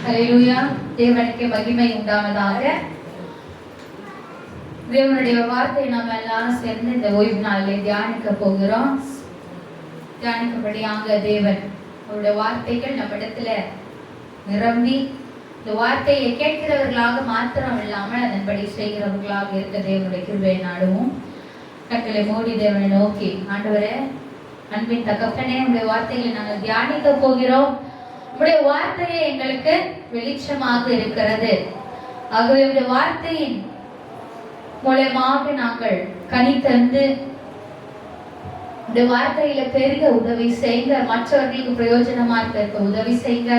ஹல்லேலூயா. தேவனுக்கு மகிமை உண்டாவதாக. தேவனுடைய வார்த்தையை நாம் எல்லாரும் சேர்ந்து இந்த ஓய்வு நாளிலே தியானிக்க போகிறோம். தியானிக்கப்படியாக தேவன் அவருடைய வார்த்தைகள் நம்மிடத்துல நிரம்பி இந்த வார்த்தையை கேட்கிறவர்களாக மாத்திரம் இல்லாமல் அதன்படி செய்கிறவர்களாக இருக்க தேவனுடைய கிருபையை நாடுவோம். கண்களை மூடி தேவனை நோக்கி, ஆண்டவரே, அன்பின் தகப்பனே, உடைய வார்த்தைகளை நாங்கள் தியானிக்க போகிறோம். உடைய வார்த்தையே எங்களுக்கு வெளிச்சமாக இருக்கிறது. ஆகவே உடைய வார்த்தையின் மூலமாக நாங்கள் கனி தந்து இந்த வார்த்தையில பெருக உதவி செய்யுங்க. மற்றவர்களுக்கு பிரயோஜனமா இருக்க உதவி செய்யுங்க.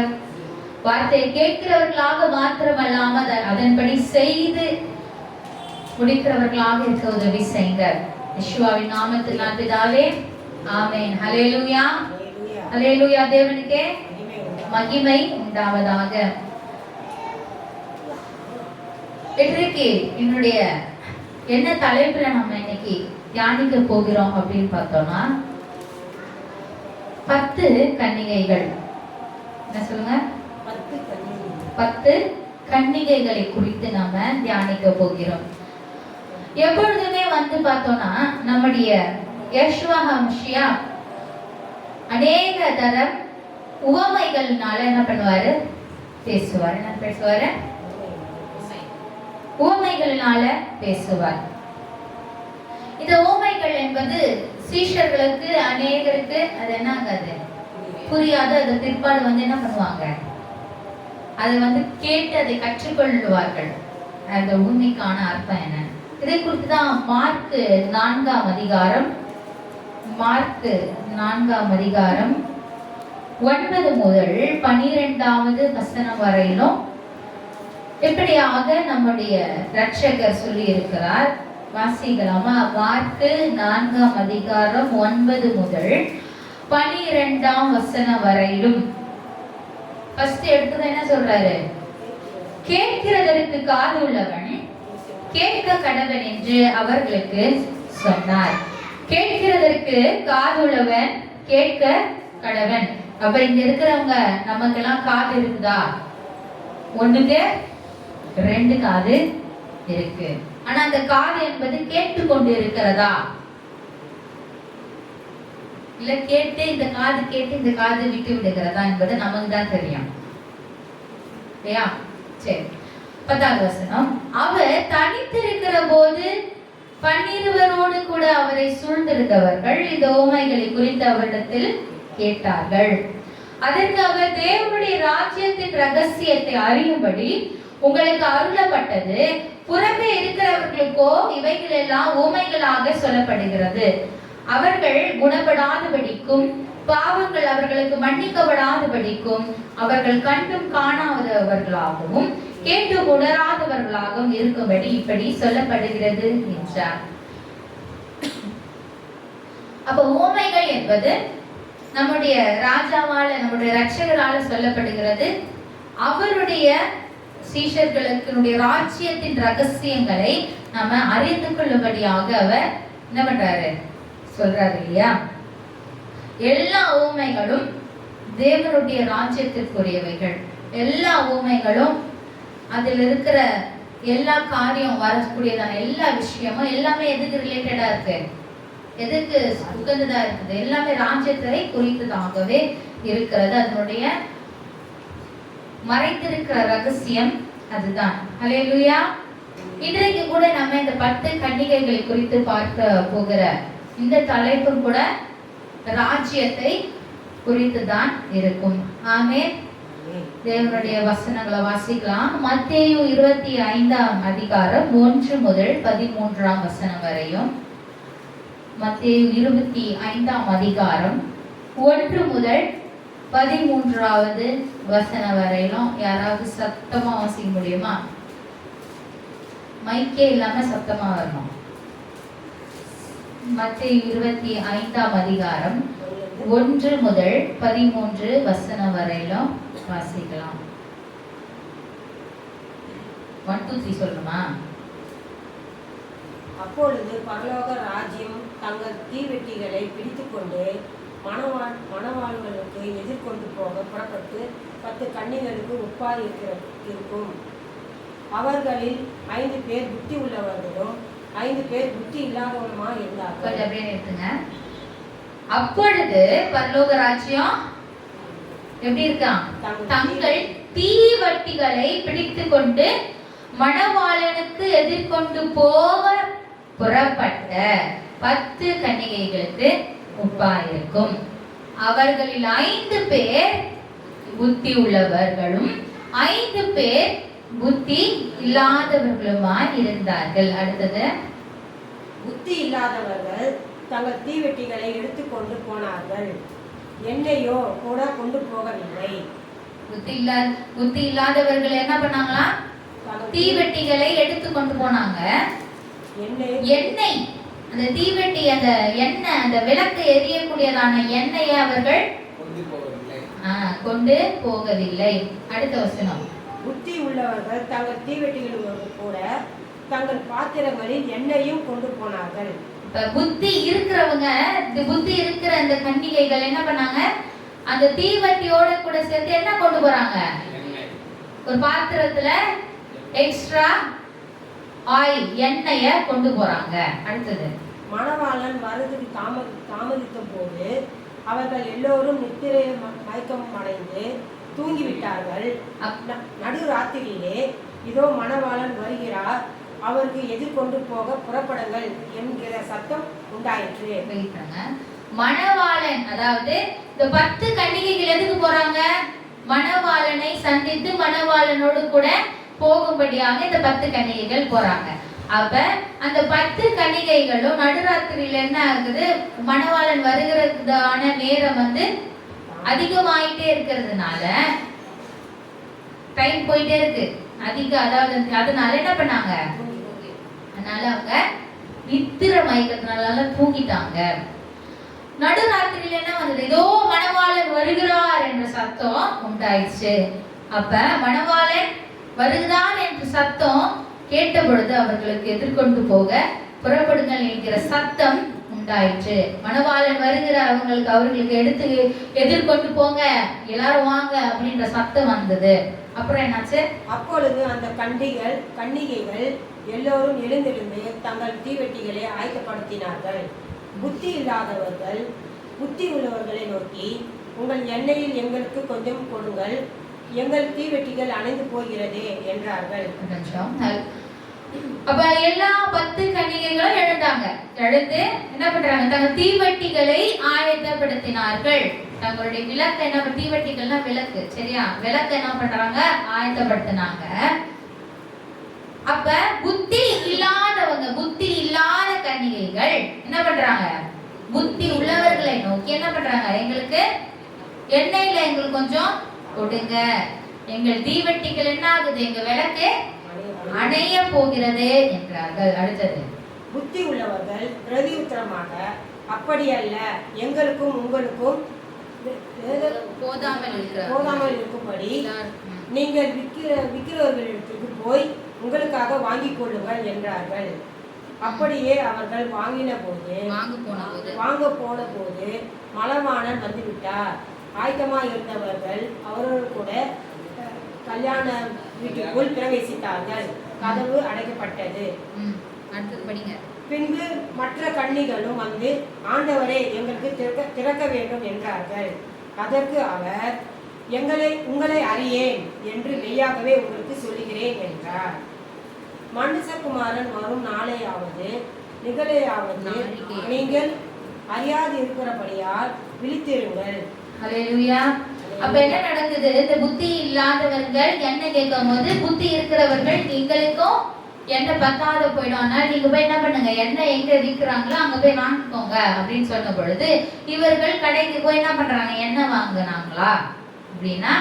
வார்த்தையை கேட்கிறவர்களாக மாத்திரமல்லாமல் அதன்படி செய்து முடிக்கிறவர்களாக இருக்க உதவி செய்யுங்க. யெகோவாவின் நாமத்தில் பிதாவே, ஆமென். ஹல்லேலூயா, ஹல்லேலூயா. தேவனுக்கே மகிமை உண்டாவதாக. இன்றைக்கு என்னுடைய என்ன தலைப்புல நம்ம இன்னைக்கு தியானிக்க போகிறோம் அப்படின்னு பார்த்தோம்னா, 10 கன்னிகைகள். என்ன சொல்லுங்க? 10 கன்னிகைகளை குறித்து நாம தியானிக்க போகிறோம். எப்பொழுதுமே பார்த்தோம்னா நம்முடைய யெகோவா ஹம்ஷியா அநேக தரம் உவமைகள்னால என்ன பண்ணுவாரு? பேசுவார். என்ன பேசுவாரு? உவமைகள்னால பேசுவார். இந்த உவமைகள் என்பது சீஷர்களுக்கு அநேகருக்கு அது என்ன ஆகாது, புரியாது. அது பிற்பாடு என்ன பண்ணுவாங்க? அதை கேட்டு அதை கற்றுக்கொள்வார்கள். அந்த உண்மைக்கான அர்த்தம் என்ன? இதை குறித்துதான் மார்க் 4ஆம் அதிகாரம் 9 முதல் 12வது வசனம் வரையிலும் இப்படியாக நம்முடைய இரட்சகர் சொல்லி இருக்கிறார். வாசிக்கலாமா? மார்க் 4ஆம் அதிகாரம் 9 முதல் 12ஆம் வசனம் வரையிலும். ஃபர்ஸ்ட் எடுத்தது என்ன சொல்றாரு? கேட்கிறதற்கு காது உள்ளவன் கேட்க கடவன் என்று அவர்களுக்கு சொன்னார். கேட்கிறதற்கு காது உள்ளவன் கேட்க கடவன். அப்ப இங்க இருக்கிறவங்க நமக்கெல்லாம் காது இருக்குதா? 1க்கு 2 காது இருக்கு. ஆனா அந்த காது என்பது கேட்டுக்கொண்டு இருக்கிறதா? இல்ல கேட்டு இந்த காது கேட்டு இந்த காது விட்டு விடுகிறதா என்பது நமக்கு தான் தெரியும் இல்லையா? சரி, 10வது வசனம். அவர் தனித்திருக்கிற போது 12 கூட அவரை சூழ்ந்திருந்தவர்கள் இந்த உவமைகளை குறித்து அவரிடத்தில் கேட்டார்கள். அதற்கு அவர், தேவனுடைய ராஜ்யத்தின் ரகசியத்தை அறியும்படி உங்களுக்கு அருளப்பட்டது, புறம்பே இருக்கிறவர்களுக்கோ இவைகள் எல்லாம் உவமைகளாக சொல்லப்படுகிறது. அவர்கள் குணப்படாதபடிக்கும் பாவங்கள் அவர்களுக்கு மன்னிக்கப்படாதபடிக்கும் அவர்கள் கண்டும் காணாதவர்களாகவும் கேட்டு உணராதவர்களாகவும் இருக்கும்படி இப்படி சொல்லப்படுகிறது என்றார். அப்ப உவமைகள் என்பது நம்முடைய ராஜாவால, நம்முடைய இரட்சகரால சொல்லப்படுகிறது. அவருடைய சீஷர்களுக்கு ராஜ்யத்தின் ரகசியங்களை நாம அறிந்து கொள்ளும்படியாக அவர் என்ன பண்றாரு? சொல்றாரு இல்லையா? எல்லா உவமைகளும் தேவனுடைய ராஜ்யத்திற்குரியவைகள். எல்லா உவமைகளும் அதில் இருக்கிற எல்லா காரியம் வரக்கூடியதான எல்லா விஷயமும் எல்லாமே எதுக்கு ரிலேட்டடா இருக்கு? எதுக்கு உகந்ததா இருக்குது? எல்லாமே ராஜ்யத்தை குறித்ததாகவே இருக்கிறது. அதனுடைய மறைத்திருக்கிற ரகசியம் அதுதான். ஹல்லேலூயா. இன்றைக்கு கூட நம்ம இந்த 10 கன்னிகைகளை குறித்து பார்க்க போகிற இந்த தலைப்பு கூட ராஜ்யத்தை குறித்துதான் இருக்கும். ஆமென். தேவனுடைய வசனங்களை வாசிக்கலாம். மத்தேயு 25ஆம் அதிகாரம் 1 முதல் 13ஆம் வசனம் வரையும். மத்தேயு 25ஆம் அதிகாரம் 1 முதல் 13வது வசனம் வரையிலும். யாராவது சத்தமா வாசிக்க முடியுமா? மைக்கே இல்லாம சத்தமா வரணும். மத்தேயு 25ஆம் அதிகாரம் 1 முதல் 13 வசனம் வரையிலும் வாசிக்கலாம். 1 2 3 சொல்லணுமா? அப்பொழுது பரலோக ராஜ்யம் தங்கள் தீவெட்டிகளை பிடித்துக்கொண்டு மணவாளர்களுக்கு எதிர்கொண்டு போக புறப்பட்டு 10 கன்னிகளுக்கு ஒப்பாய் இருக்கும். அவர்களில் 5 பேர் புத்தி உள்ளவர்களும் 5 பேர் புத்தி இல்லாதவருமா இருந்தார்கள். கொஞ்சம் அப்படியே நிறுத்துங்க. அப்பொழுது பரலோக ராஜ்யம் எப்படி இருக்கான்? தங்கள் தீவட்டிகளை பிடித்துக் கொண்டு மணவாளனுக்கு எதிர்கொண்டு போக புறப்பட்ட 10 கன்னிகைகளுக்கு ஒப்பாயிருக்கும். அவர்களில் 5 பேர் புத்தி உள்ளவர்களும் 5 பேர் புத்தி இல்லாதவர்களுமாய் இருந்தார்கள். அடுத்தது, புத்தி இல்லாதவர்கள் தங்கள் தீவெட்டிகளை எடுத்துக்கொண்டு போனார்கள், எண்ணெயோ கூட கொண்டு போகவில்லை. புத்தி இல்லாதவர்கள் என்ன பண்ணாங்களா? தீவெட்டிகளை எடுத்து கொண்டு போனாங்க. எண்ணெய், அந்த தீவெட்டி, அந்த எண்ணெய், அந்த விளக்கு எரியக்கூடியதான எண்ணெயை அவர்கள் கொண்டு போகவில்லை. அடுத்த வசனம், புத்தி உள்ளவர்கள் தங்கள் தீவெட்டிகளோடு கூட தங்கள் பாத்திரங்களில் எண்ணெயும் கொண்டு போனார்கள். இப்ப புத்தி இருக்கிறவங்க, புத்தி இருக்கிற அந்த கன்னிகைகள் என்ன பண்ணாங்க? அந்த தீவெட்டியோட கூட சேர்த்து என்ன கொண்டு போறாங்க? ஒரு பாத்திரத்துல எக்ஸ்ட்ரா ஆயில், எண்ணெய கொண்டு போறாங்க. அடுத்தது, மணவாளன் வருவதற்கு தாமதித்த போது அவர்கள் எல்லோரும் நித்திரை மயக்கம் அடைந்து தூங்கிவிட்டார்கள். நடு ராத்திரியிலே இதோ மணவாளன் வருகிறார், அவருக்கு எதிர்கொண்டு போக புறப்படுங்கள் என்கிற சத்தம் உண்டாயிற்று. மணவாளன், அதாவது இந்த 10 கன்னிகைகள் எதுக்கு போறாங்க? மணவாளனை சந்தித்து மணவாளனோடு கூட போகும்படியாக இந்த 10 கன்னிகைகள் போறாங்க. அப்ப அந்த 10 கன்னிகைகளும் நடுராத்திரியில என்ன ஆகுது? மணவாளன் வருகிறதான நேரம் அதிகமாயிட்டே இருக்கிறதுனால, டைம் போயிட்டே இருக்கு அதாவது அதனால என்ன பண்ணாங்க? அதனால அவங்க நித்திரை மயக்கத்தினால தூங்கிட்டாங்க. நடுராத்திரியில என்ன வந்தது? இதோ மணவாளன் வருகிறார் என்ற சத்தம் உண்டாயிடுச்சு. அப்ப மணவாளன் வருகிறார் என்ற சத்தம் கேட்ட பொழுது அவர்களுக்கு எதிர்கொண்டு போக புறப்படுங்கள் என்கிற சத்தம் உண்டாயிற்று. மணவாளன் வருகிற அவர்களுக்கு எதிர்கொண்டு போங்க, எல்லாரும் வாங்க அப்படின்ற சத்தம் வந்தது. அப்புறம் என்னாச்சு? அப்பொழுது அந்த கன்னிகைகள் எல்லோரும் எழுந்திருந்து தங்கள் தீவெட்டிகளை ஆயத்தப்படுத்தினார்கள். புத்தி இல்லாதவர்கள் புத்தி உள்ளவர்களை நோக்கி, உங்கள் எண்ணெயில் எங்களுக்கு கொஞ்சம் கொடுங்கள், எங்கள் தீவெட்டிகள் அணைந்து போகிறது என்றார்கள். அப்ப எல்லா 10 கன்னிகைகளும் எழுந்தாங்க. எழுந்து என்ன பண்றாங்க? தங்கள் தீவெட்டிகளை ஆயத்தப்படுத்தினார்கள். தங்களுடைய விளக்கு, என்ன தீவெட்டிகள்னா விளக்கு, சரியா? விளக்கு என்ன பண்றாங்க? ஆயத்தப்படுத்தினாங்க. அப்ப புத்தி இல்லாதவங்க, புத்தி இல்லாத கன்னிகைகள் என்ன பண்றாங்க? புத்தி உள்ளவர்களை நோக்கி என்ன பண்றாங்க? எங்களுக்கு எண்ணெயில எங்களுக்கு கொஞ்சம் கொடுங்க, எங்கள் தீவெட்டிகள் என்ன ஆகுது? எங்க விளக்கு அணைய போகிறது என்றார்கள். அடுத்தது, புத்தி உள்ளவர்கள் பிரதி உத்தரமாக, அப்படியல்ல, எங்களுக்கும் உங்களுக்கும் போதாமல் இருக்கும்படி நீங்கள் விற்கிறவர்களிடத்திற்கு போய் உங்களுக்காக வாங்கிக் கொள்ளுங்கள் என்றார்கள். அப்படியே அவர்கள் வாங்க போன போது மணவாளன் வந்துவிட்டார். ஆயத்தமாக இருந்தவர்கள் அவரோடு கூட கல்யாண வீட்டுக்குள் பிரவேசித்தார்கள். கதவு அடைக்கப்பட்டது. பின்பு மற்ற கன்னிகளும் வந்து, ஆண்டவரே, எங்களுக்கு திறக்க வேண்டும் என்றார்கள். அதற்கு அவர், உங்களை அறியேன் என்று மெய்யாகவே உங்களுக்கு சொல்லுகிறேன் என்றார். மனுஷகுமாரன் வரும் நாளையாவது நிகழையாவது நீங்கள் அறியாது இருக்கிறபடியால் விழித்திருங்கள். ஹல்லேலூயா. அப்ப என்ன நடக்குது? இந்த புத்தி இல்லாதவர்கள் என்ன கேட்கும் போது, புத்தி இருக்கிறவர்கள் எங்களுக்கும் எண்ணெய் பத்தாத போயிடும், ஆனால் நீங்க போய் என்ன பண்ணுங்க, எண்ணெய் எங்க விற்கிறாங்களோ அங்க போய் வாங்கிக்கோங்க அப்படின்னு சொன்ன பொழுது, இவர்கள் கடைக்கு போய் என்ன பண்றாங்க? எண்ணெய் வாங்கினாங்களா அப்படின்னா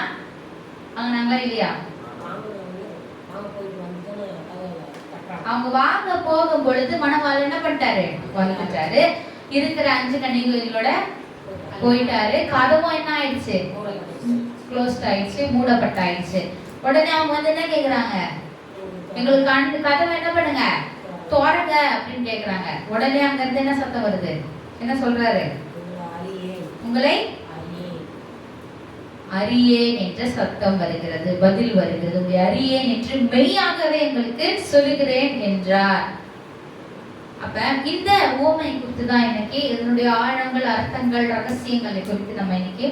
வாங்கினாங்களா இல்லையா? அவங்க வாங்க போகும் பொழுது மணவாளன் என்ன பண்ணிட்டாரு? வந்துட்டாரு. இருக்கிற 5 கன்னிகைகளோட போயிட்டாரு. கதவும் என்ன ஆயிடுச்சு? க்ளோஸ்ட் ஆயிடுச்சு, மூடப்பட்டாயிடுச்சு. உடனே அவங்க என்ன கேக்குறாங்க? எங்களுக்கு அந்த கதவை என்ன பண்ணுங்க, தோறங்க அப்படின்னு கேக்குறாங்க. உடனே அங்க இருந்து என்ன சத்தம் வருது? என்ன சொல்றாரு? உங்களை அறியேன் என்ற சத்தம் வருகிறது, பதில் வருகிறது. உங்களை அறியேன் என்று மெய்யாகவே எங்களுக்கு சொல்லுகிறேன் என்றார். அப்ப இந்த உவமை குறித்து தான் இன்னைக்கு இதனுடைய ஆழங்கள், அர்த்தங்கள், ரகசியங்களை குறித்து நம்ம இன்னைக்கு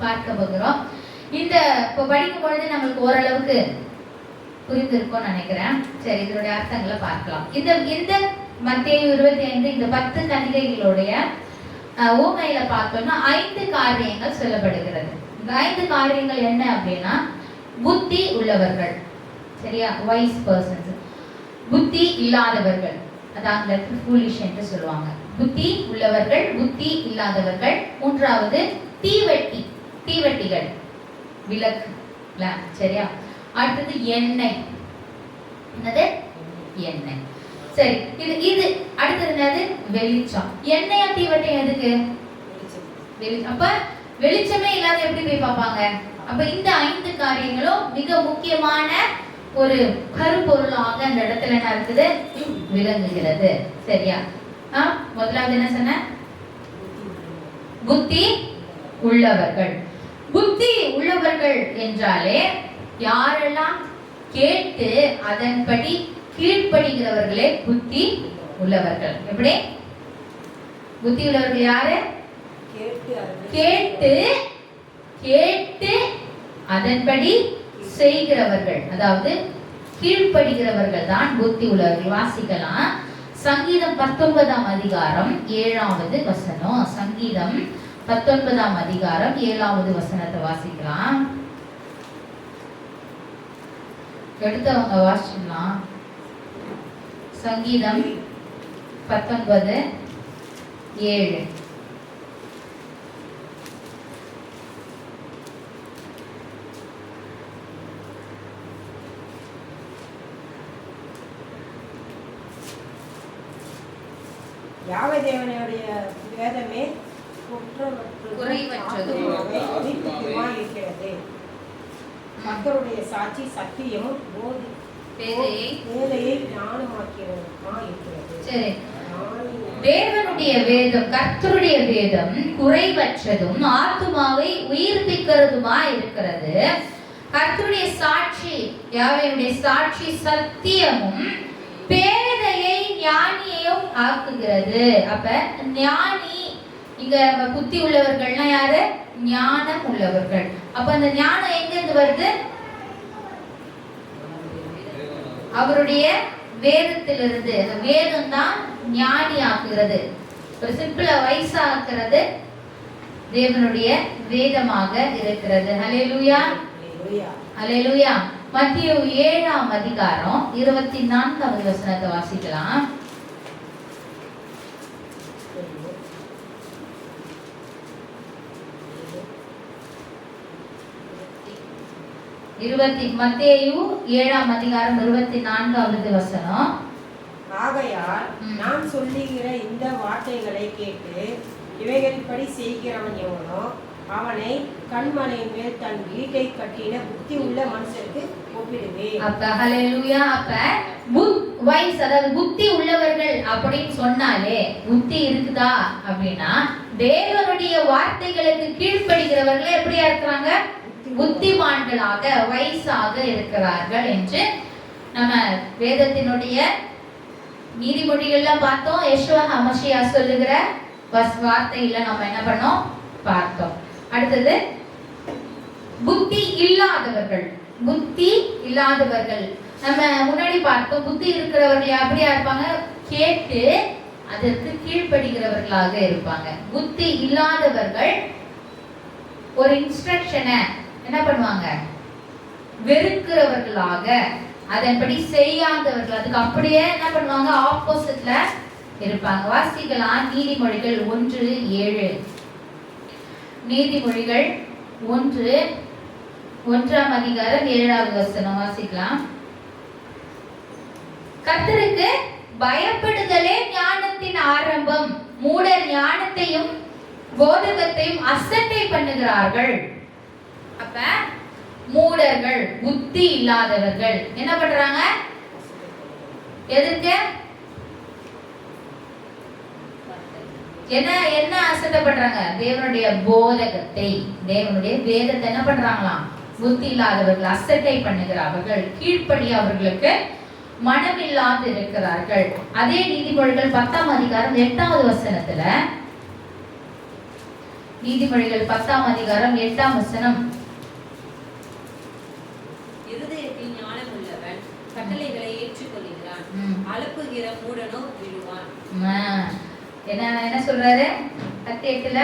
பார்க்க போகிறோம். இந்த இப்போ படிக்கும் பொழுது நம்மளுக்கு ஓரளவுக்கு புரிந்திருக்கும்னு நினைக்கிறேன். சரி, இதனுடைய அர்த்தங்களை பார்க்கலாம். இந்த மத்தேயு 25 இந்த 10 கன்னிகைகளுடைய உவமையில பார்த்தோம்னா 5 காரியங்கள் சொல்லப்படுகிறது. இந்த 5 காரியங்கள் என்ன அப்படின்னா, புத்தி உள்ளவர்கள், சரியா, வைஸ் பர்சன்ஸ், புத்தி இல்லாதவர்கள், அதாவது ஃபூலிஷ் என்று சொல்லுவாங்க. புத்தி உள்ளவர்கள், புத்தி இல்லாதவர்கள். மூன்றாவது தீவட்டிகள், விளக்கு, சரியா. அடுத்தது எண்ணெய், என்னது எண்ணெய். சரி, இது அடுத்தது என்னது வெளிச்சம். எண்ணெயா தீவட்டியும் எதுக்கு? வெளிச்சம். அப்ப வெளிச்சமே இல்லாத எப்படி போய் பார்ப்பாங்க? அப்ப இந்த 5 காரியங்களும் மிக முக்கியமான ஒரு கருப்பொருளாக அந்த இடத்துல என்ன இருக்குது, விளங்குகிறது. சரியா? முதலாவது என்ன சொன்ன? புத்தி உள்ளவர்கள். புத்தி உள்ளவர்கள் என்றாலே யாரெல்லாம் கேட்டு அதன்படி கீழ்ப்படுகிறவர்களே புத்தி உள்ளவர்கள். எப்படி புத்தி உள்ளவர்கள்? யாரு? கேட்டு அதன்படி செய்கிறவர்கள், அதாவது கீழ்ப்படுகிறவர்கள் தான் புத்தி உள்ளவர்கள். வாசிக்கலாம். சங்கீதம் 19ஆம் அதிகாரம் 7வது வசனம். சங்கீதம் 19ஆம் அதிகாரம் 7வது வசனத்தை வாசிக்கலாம். எடுத்தவங்க வாசிக்கலாம். சங்கீதம் 19:7. யாவே தேவனுடைய வேதமே இருக்கிறது. மக்களுடைய சாட்சி சத்தியமும் வேலையை ஞானமாக்கிறது. சரி, தேவனுடைய வேதம், கர்த்தருடைய வேதம் குறைவற்றதும் ஆத்துமாவை உயிர்ப்பிக்கிறதுமா இருக்கிறது. கர்த்தருடைய சாட்சி, யாவேயுடைய சாட்சி சத்தியமும் பேதையை ஞானியையும் ஆக்குகிறது. அப்ப ஞானி இங்க புத்தி உள்ளவர்கள்னா யாரு? ஞானம் உள்ளவர்கள். அப்ப அந்த ஞானம் எங்க இருந்து வருது? அவருடைய வேதத்திலிருந்து. அந்த வேதம் தான் ஞானி ஆக்குகிறது. ஒரு சிம்பிளா வயசா ஆக்குறது தேவனுடைய வேதமாக இருக்கிறது. ஹல்லேலூயா, ஹல்லேலூயா. மத்தேயு 7ஆம் அதிகாரம் 24வது வசனத்தை வாசிக்கலாம். மத்தேயு 7ஆம் அதிகாரம் 24வது வசனம். ஆகையால் நான் சொல்லுகிற இந்த வார்த்தைகளை கேட்டு இவைகளின்படி செய்கிறவன் எவனோ அவனை கண்மலையின் மேல் தன் வீட்டை கட்டின புத்தி உள்ள மனுஷருக்கு ஒப்பிடுவேன். அப்ப ஹல்லேலூயா. அப்ப அதாவது புத்தி உள்ளவர்கள் அப்படின்னு சொன்னாலே புத்தி இருக்குதா அப்படின்னா தேவனுடைய வார்த்தைகளுக்கு கீழ்ப்படுகிறவர்களே எப்படியா இருக்கிறாங்க? புத்திமான்களாக, வயசாக இருக்கிறார்கள் என்று நம்ம வேதத்தினுடைய நீதிமொழிகள்லாம் பார்த்தோம். யெஷுவா ஹமஷியா சொல்லுகிற வார்த்தையில நம்ம என்ன பண்ணோம் பார்த்தோம். அடுத்தது புத்தி இல்லாதவர்கள். புத்தி இல்லாதவர்கள் நம்ம முன்னாடி பார்த்தோம். புத்தி இருக்கிறவர்கள் அப்படியா இருப்பாங்க? கேட்டு அதற்கு கீழ்ப்படுகிறவர்களாக இருப்பாங்க. புத்தி இல்லாதவர்கள் ஒரு இன்ஸ்ட்ரக்ஷனை என்ன பண்ணுவாங்க? வெறுக்கிறவர்களாக, அதன்படி செய்யாதவர்கள், அதுக்கு அப்படியே என்ன பண்ணுவாங்க? ஆப்போசிட்ல இருப்பாங்க. வாசிக்கலாம். நீதிமொழிகள் 1:7. நீதிமொழிகள் 1:1ஆம் அதிகாரம் 7வது வசனம் வாசிக்கலாம். கர்த்தருக்கு பயப்படுதலே ஞானத்தின் ஆரம்பம், மூடர் ஞானத்தையும் போதகத்தையும் அசட்டை பண்ணுகிறார்கள். அப்ப மூடர்கள், புத்தி இல்லாதவர்கள் என்ன பண்றாங்க? எதற்கு? என்ன என்ன அசட்டப்படுறாங்க? தேவனுடைய போதகத்தை, தேவனுடைய வேதத்தை என்ன பண்றாங்களாம்? புத்தி இல்லாதவர்கள் அசட்டை பண்ணுகிறார்கள், கீழ்ப்படியாதவர்களுக்கு மனமில்லாது இருக்கிறார்கள். அதே நீதிமொழிகள் 10ஆம் அதிகாரம் 8வது வசனத்துல, நீதிமொழிகள் 10ஆம் அதிகாரம் 8ஆம் வசனம், இருதயத்தில் ஞானம் உள்ளவன் கட்டளைகளை ஏற்றுக்கொள்கிறான், அலப்புகிற மூடனோ விழுவான். என்ன சொல்றாரு? 10:8ல,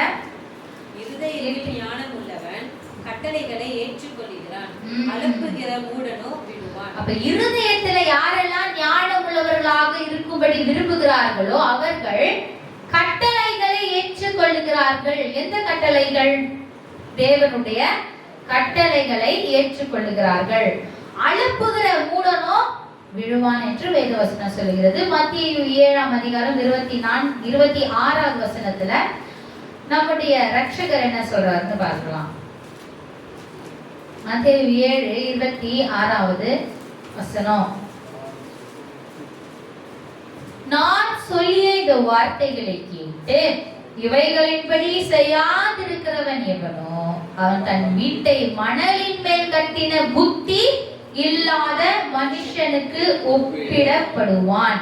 இருதயத்தில் ஞானம் உள்ளவன் கட்டளைகளை ஏற்றுக்கொள்கிறான், அலப்புகிற மூடனோ விழுவான். அப்ப இருதயத்துல யாரெல்லாம் ஞானம் உள்ளவர்களாக இருக்கும்படி விரும்புகிறார்களோ அவர்கள் கட்டளைகளை ஏற்றுக்கொள்ளுகிறார்கள். எந்த கட்டளைகள்? தேவனுடைய கட்டளைகளை ஏற்றுக்கொள்ளுகிறார்கள். அலுப்புகிற மூடனோ விழுவான் என்று வேதவசனம் சொல்கிறது. மத்தேயு 7ஆம் அதிகாரம் 26வது வசனத்துல நம்முடைய ரட்சகர் என்ன சொல்றாருன்னு பார்க்கலாம். மத்தேயு 7:26வது வசனம், நான் சொல்லிய இந்த வார்த்தைகளை கேட்டு இவைகளின்படி செய்யாதிருக்கிறவன் எவனோ அவன் தன் வீட்டை மணலின் மேல் கட்டின புத்தி இல்லாத மனுஷனுக்கு ஒப்பிடப்படுவான்.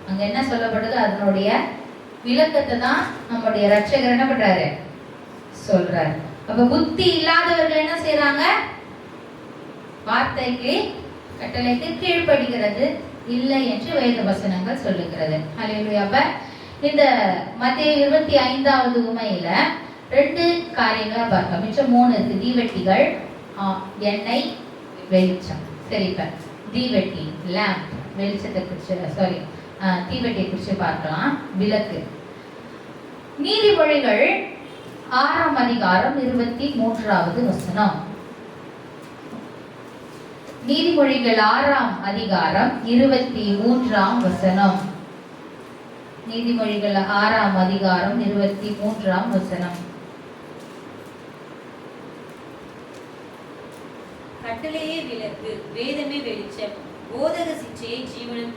அங்க என்ன சொல்லப்படுது? அதனுடைய விளக்கத்தை தான் நம்முடைய ரட்சகர் என்ன பண்றாரு? சொல்றாரு. அப்ப புத்தி இல்லாதவர்கள் என்ன செய்யறாங்க? வார்த்தைக்கு, கட்டளைக்கு கீழ்ப்படுகிறது இல்லை என்று வேத வசனங்கள் சொல்லுகிறது. ஹல்லேலூயா. அப்ப இந்த மத்தேயு 25வது உமையில 2 காரியங்களை பார்க்க, மிச்சம் 3 இருக்கு. தீவெட்டிகள், எண்ணெய், வெளிச்சம். சரி, இப்ப தீவெட்டி, லேம்ப், வெளிச்சத்தை குறிச்சு, தீவெட்டியை குறிச்சு பார்க்கலாம். விளக்கு. நீதிமொழிகள் 6ஆம் அதிகாரம் 23வது வசனம், நீதிமொழிகள் 6ஆம் அதிகாரம் 23ஆம் வசனம், நீதிமொழிகள் 6ஆம் அதிகாரம் 23ஆம் வசனம். கட்டளையே விளக்கு, வேதமே வெளிச்சம், போதக சிச்சையே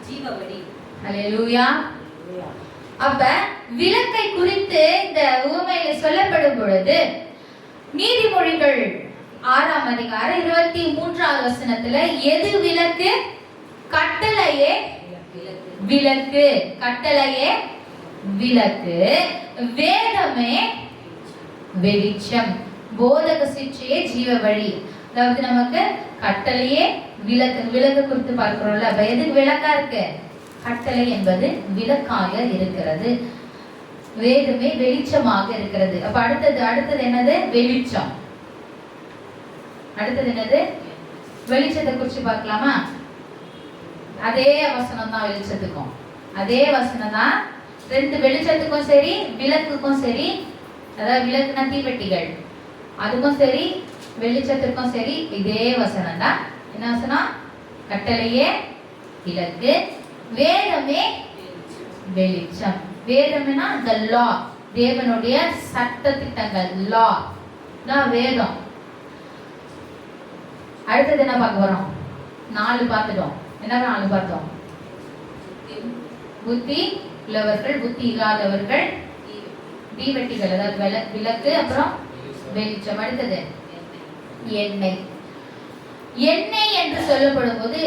ஜீவவழி. ஹல்லேலூயா. அப்ப விளக்கை குறித்து இந்த உவமையில சொல்லப்படும் பொழுது நீதிமொழிகள் 6ஆம் அதிகாரம் 23வது வசனத்துல எது விளக்கு? கட்டளையே விளக்கு, கட்டளையே விளக்கு, வேதமே வெளிச்சம், போதக சிச்சையே ஜீவ வழி. அதாவது நமக்கு கட்டளையே விளக்கு. விளக்கு குறித்து பார்க்கிறோம்ல, அப்ப எதுக்கு விளக்கா இருக்கு? கட்டளை என்பது விளக்காக இருக்கிறது, வேதமே வெளிச்சமாக இருக்கிறது. அப்ப அடுத்தது என்னது? வெளிச்சம். அடுத்தது என்னது? வெளிச்சத்தை குறிச்சு பார்க்கலாமா? அதே வசனம் தான் வெளிச்சத்துக்கும், அதே வசனம் தான் 2 வெளிச்சத்துக்கும் சரி விளக்குக்கும் சரி. அதாவது விளக்குனா தீவெட்டிகள், அதுக்கும் சரி வெளிச்சத்திற்கும் சரி இதே வசனம் தான். என்ன வசனம்? கட்டளையே விளக்கு, வேதமே வெளிச்சம். வேதம்னா the law, தேவனுடைய சட்ட திட்டங்கள், லா தான் வேதம். அடுத்தது என்ன பார்க்க போறோம்? 4 பார்த்துட்டோம். என்ன 4 பார்த்தோம்? புத்தி உள்ளவர்கள், புத்தி இல்லாதவர்கள், தீவெட்டிகள் அதாவது விளக்கு, அப்புறம் வெளிச்சம். அடுத்தது எண்ணெய். எண்ணெய் என்று சொல்லப்படும் போது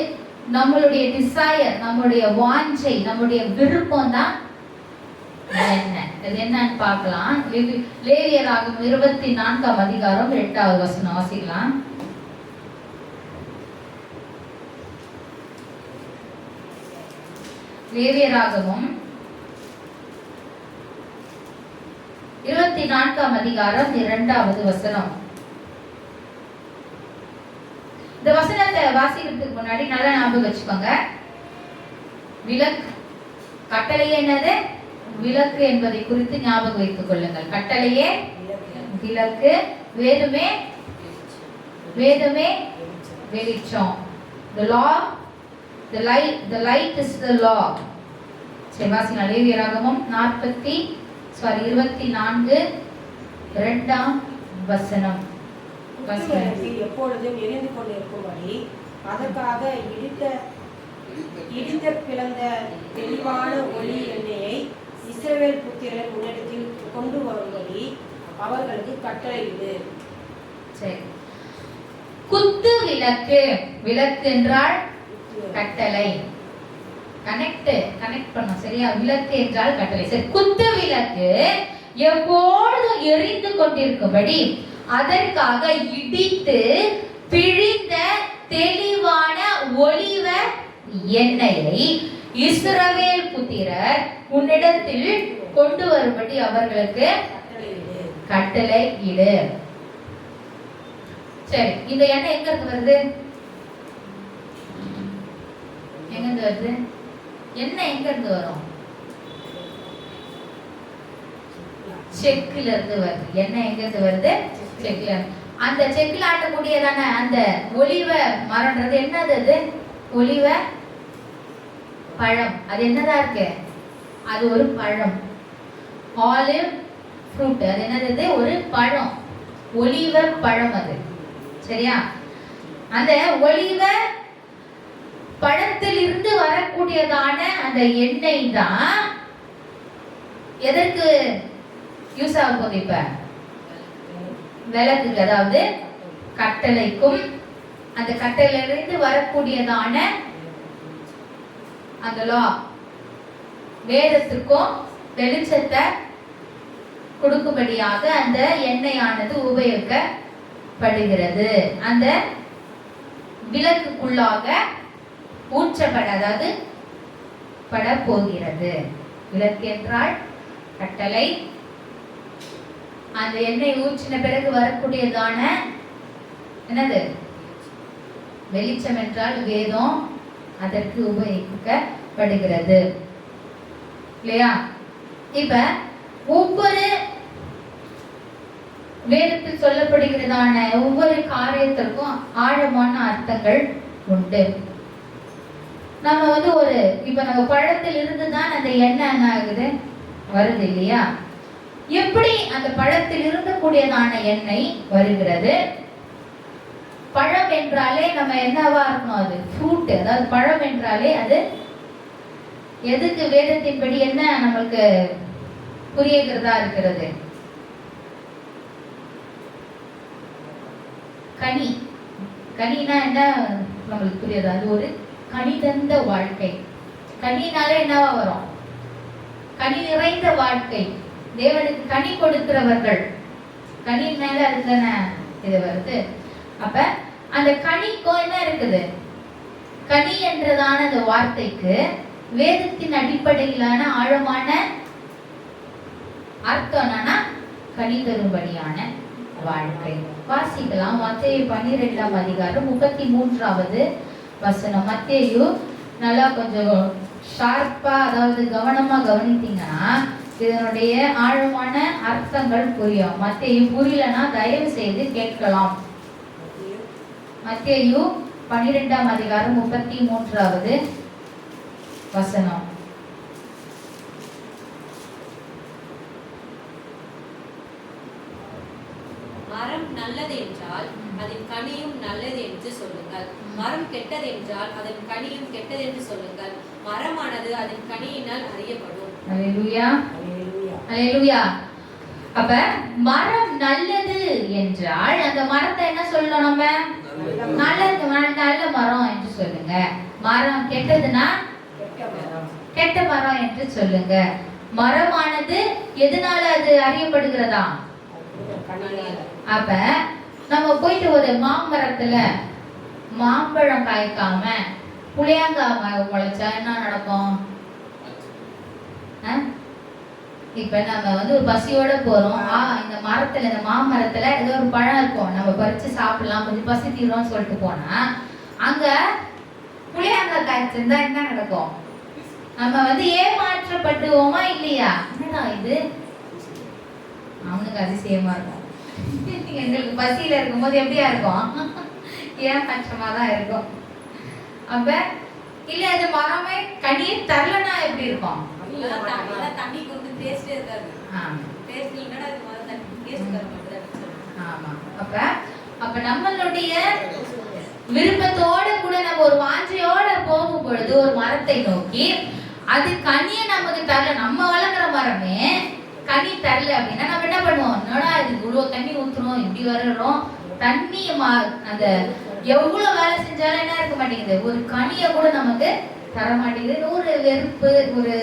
நம்மளுடைய டிசையர், நம்முடைய வாஞ்சை, நம்முடைய விருப்பம் தான் எண்ணெய். அது என்னன்னு பார்க்கலாம். லேவியராகமம் 24ஆம் அதிகாரம் 8வது வசனம் வாசிக்கலாம். லேவியராகமம் 24ஆம் அதிகாரம் 2வது வசனம். இந்த வசனத்தை வாசிக்கிறதுக்கு முன்னாடி நல்லா ஞாபகம் வச்சுக்கோங்க. விளக்கு, கட்டளையே என்னது? விளக்கு என்பதை குறித்து ஞாபகம் வைத்துக் கொள்ளுங்கள். கட்டளையே விளக்கு, வேதமே வெளிச்சம். The law, the light is the law. சரி, வாசிக்கலாம். லேவியராகமம் 24 2ஆம் வசனம். எப்பொழுதும் எரிந்து கொண்டிருக்கும்படி அதற்காக இடித்த பிளந்த தெளிவான ஒளி எண்ணெயை இஸ்ரவேல் புத்திரர் உன்னிடத்தில் கொண்டு வரும்படி அவர்களுக்கு கட்டளையிடு. சரி, குத்து விளக்கு, விளக்கு என்றால் கட்டளை, கனெக்ட் பண்ணும். சரியா? விளக்கு என்றால் கட்டளை. சரி, குத்து விளக்கு எப்பொழுதும் எரிந்து கொண்டிருக்கும்படி அதற்காக இடித்து பிழிந்த தெளிவான ஒலிவ எண்ணெயை இஸ்ரவேல் புத்திரர் உன்னிடத்தில் கொண்டு வரும்படி அவர்களுக்கு கட்டளை இடு. சரி, இந்த எண்ணெய் எங்க இருந்து வருது? எங்க இருந்து வருது? எண்ணெய் எங்க இருந்து வரும்? செக்குல இருந்து வருது. எண்ணெய் எங்க இருந்து வருது? செக்குல. அந்த செக்குல ஆட்டக்கூடியதான அந்த ஒலிவ மரம்ன்றது என்னது? அது ஒலிவ பழம். அது என்னதா இருக்கு? அது ஒரு பழம். Olive fruit. அது என்னது? ஒரு பழம், ஒலிவ பழம் அது. சரியா? அந்த ஒலிவ பழத்தில் இருந்து வரக்கூடியதான அந்த எண்ணெய் தான் எதற்கு யூஸ் ஆக போகுது? இப்ப விளக்குக்கு, அதாவது கட்டளைக்கும் அந்த கட்டளையிலிருந்து வரக்கூடியதான அந்த லா வேதத்துக்கும் வெளிச்சத்தை கொடுக்கும்படியாக அந்த எண்ணெயானது உபயோகிக்கப்படுகிறது. அந்த விளக்குக்குள்ளாக ஊற்றப்பட, அதாவது பட போகிறது. விளக்கு என்றால் கட்டளை. அந்த எண்ணெய் ஊற்றின பிறகு வரக்கூடியதான என்னது? வெளிச்சம் என்றால் வேதம் அதற்கு உபயோகிக்கப்படுகிறது. இல்லையா? இப்ப ஒவ்வொரு வேதத்தில் சொல்லப்படுகிறதான ஒவ்வொரு காரியத்திற்கும் ஆழமான அர்த்தங்கள் உண்டு. நம்ம வந்து ஒரு இப்ப நம்ம பழத்தில் இருந்து தான் அந்த எண்ணெய் என்ன ஆகுது? வருது இல்லையா? எப்படி அந்த பழத்தில் இருந்து கூடியதான எண்ணெய் வருகிறது? பழம் என்றாலே நம்ம என்னவா இருக்கணும்? அது ஃப்ரூட். அதாவது பழம் என்றாலே அது எதுக்கு வேதத்தின்படி என்ன நம்மளுக்கு புரியுகிறதா இருக்கிறது? கனி. கனினா என்ன நம்மளுக்கு புரியுது? அது ஒரு கனி தந்த வாழ்க்கை. கனினாலே என்னவா வரும்? கனி நிறைந்த வாழ்க்கை. தேவனுக்கு கனி கொடுக்கிறவர்கள். கனி மேல அதுதான இது வருது. அப்ப அந்த கனிக்கும் என்ன இருக்குது? கனி என்றதான அந்த வார்த்தைக்கு வேதத்தின் அடிப்படையிலான ஆழமான அர்த்தம் என்னன்னா கனி தரும்படியான வாழ்க்கை. வாசிக்கலாம். மத்தேயு 12ஆம் அதிகாரம் 33வது வசனம். மத்தேயு நல்லா கொஞ்சம் ஷார்ப்பா, அதாவது கவனமா கவனித்தீங்கன்னா இதனுடைய ஆழமான அர்த்தங்கள் புரியும். மத்தேயு புரியலன்னா தயவு செய்து கேட்கலாம். மத்தேயு 12ஆம் அதிகாரம் 33வது வசனம். மரம் நல்லது என்றால் அதன் கனியும் நல்லது என்று சொல்லுங்கள். மரம் கெட்டது என்றால் அதன் கனியும் கெட்டது என்று சொல்லுங்கள். மரமானது அதன் கனியினால் அறியப்படும். அல்லேலூயா, அல்லேலூயா. அப்ப மரம் நல்லது என்றால் அந்த மரத்தை என்ன சொல்லணும்? நம்ம நல்லது, நல்ல மரம் என்று சொல்லுங்க. மரம் கெட்டதுன்னா கெட்ட மரம் என்று சொல்லுங்க. மரமானது எதனால அது அறியப்படுகிறதா? அப்ப நம்ம போயிட்டு ஒரு மாமரத்துல மாம்பழம் காய்க்காம புளியங்காய் முளைச்சா என்ன நடக்கும்? இப்ப நம்ம வந்து ஒரு பசியோட போறோம். இந்த மரத்துல, இந்த மாமரத்துல ஏதோ ஒரு பழம் இருக்கும், நம்ம பறிச்சு சாப்பிடலாம், கொஞ்சம் பசி தீரும்னு சொல்லிட்டு போனா அங்க புளியங்காய் காய்ச்சிருந்தா என்ன நடக்கும்? நம்ம வந்து ஏமாற்றப்பட்டுவோமா இல்லையா? என்னடா இது? அவனுக்கு அதிசயமா இருக்கும். எங்களுக்கு பசியில இருக்கும்போது எப்படியா இருக்கும்? ஏமாற்றமா தான் இருக்கும். அப்ப இல்ல அது மரமே கனியை தரலன்னா எப்படி இருக்கும்? தண்ணி கொண்டு டேஸ்டே இருக்காது. டேஸ்ட் இல்லனா அது மாதிரி தண்ணி டேஸ்ட் தர மாட்டேங்குது. ஆமா. அப்ப நம்மளுடைய விருப்பத்தோட கூட நம்ம ஒரு வாஞ்சையோட போகும் பொழுது ஒரு மரத்தை நோக்கி அது கனியை நமக்கு தரல, நம்ம வளர்க்குற மரமே கனி தரல அப்படின்னா நம்ம என்ன பண்ணுவோம்? என்னடா இது இவ்வளோ தண்ணி ஊற்றுறோம், இப்படி வர்றோம், தண்ணி அந்த எவ்வளோ வேலை செஞ்சாலும் என்ன இருக்க மாட்டேங்குது, ஒரு கனியை கூட நமக்கு தர மாட்டேங்குது. ஒரு வெறுப்பு, ஒரு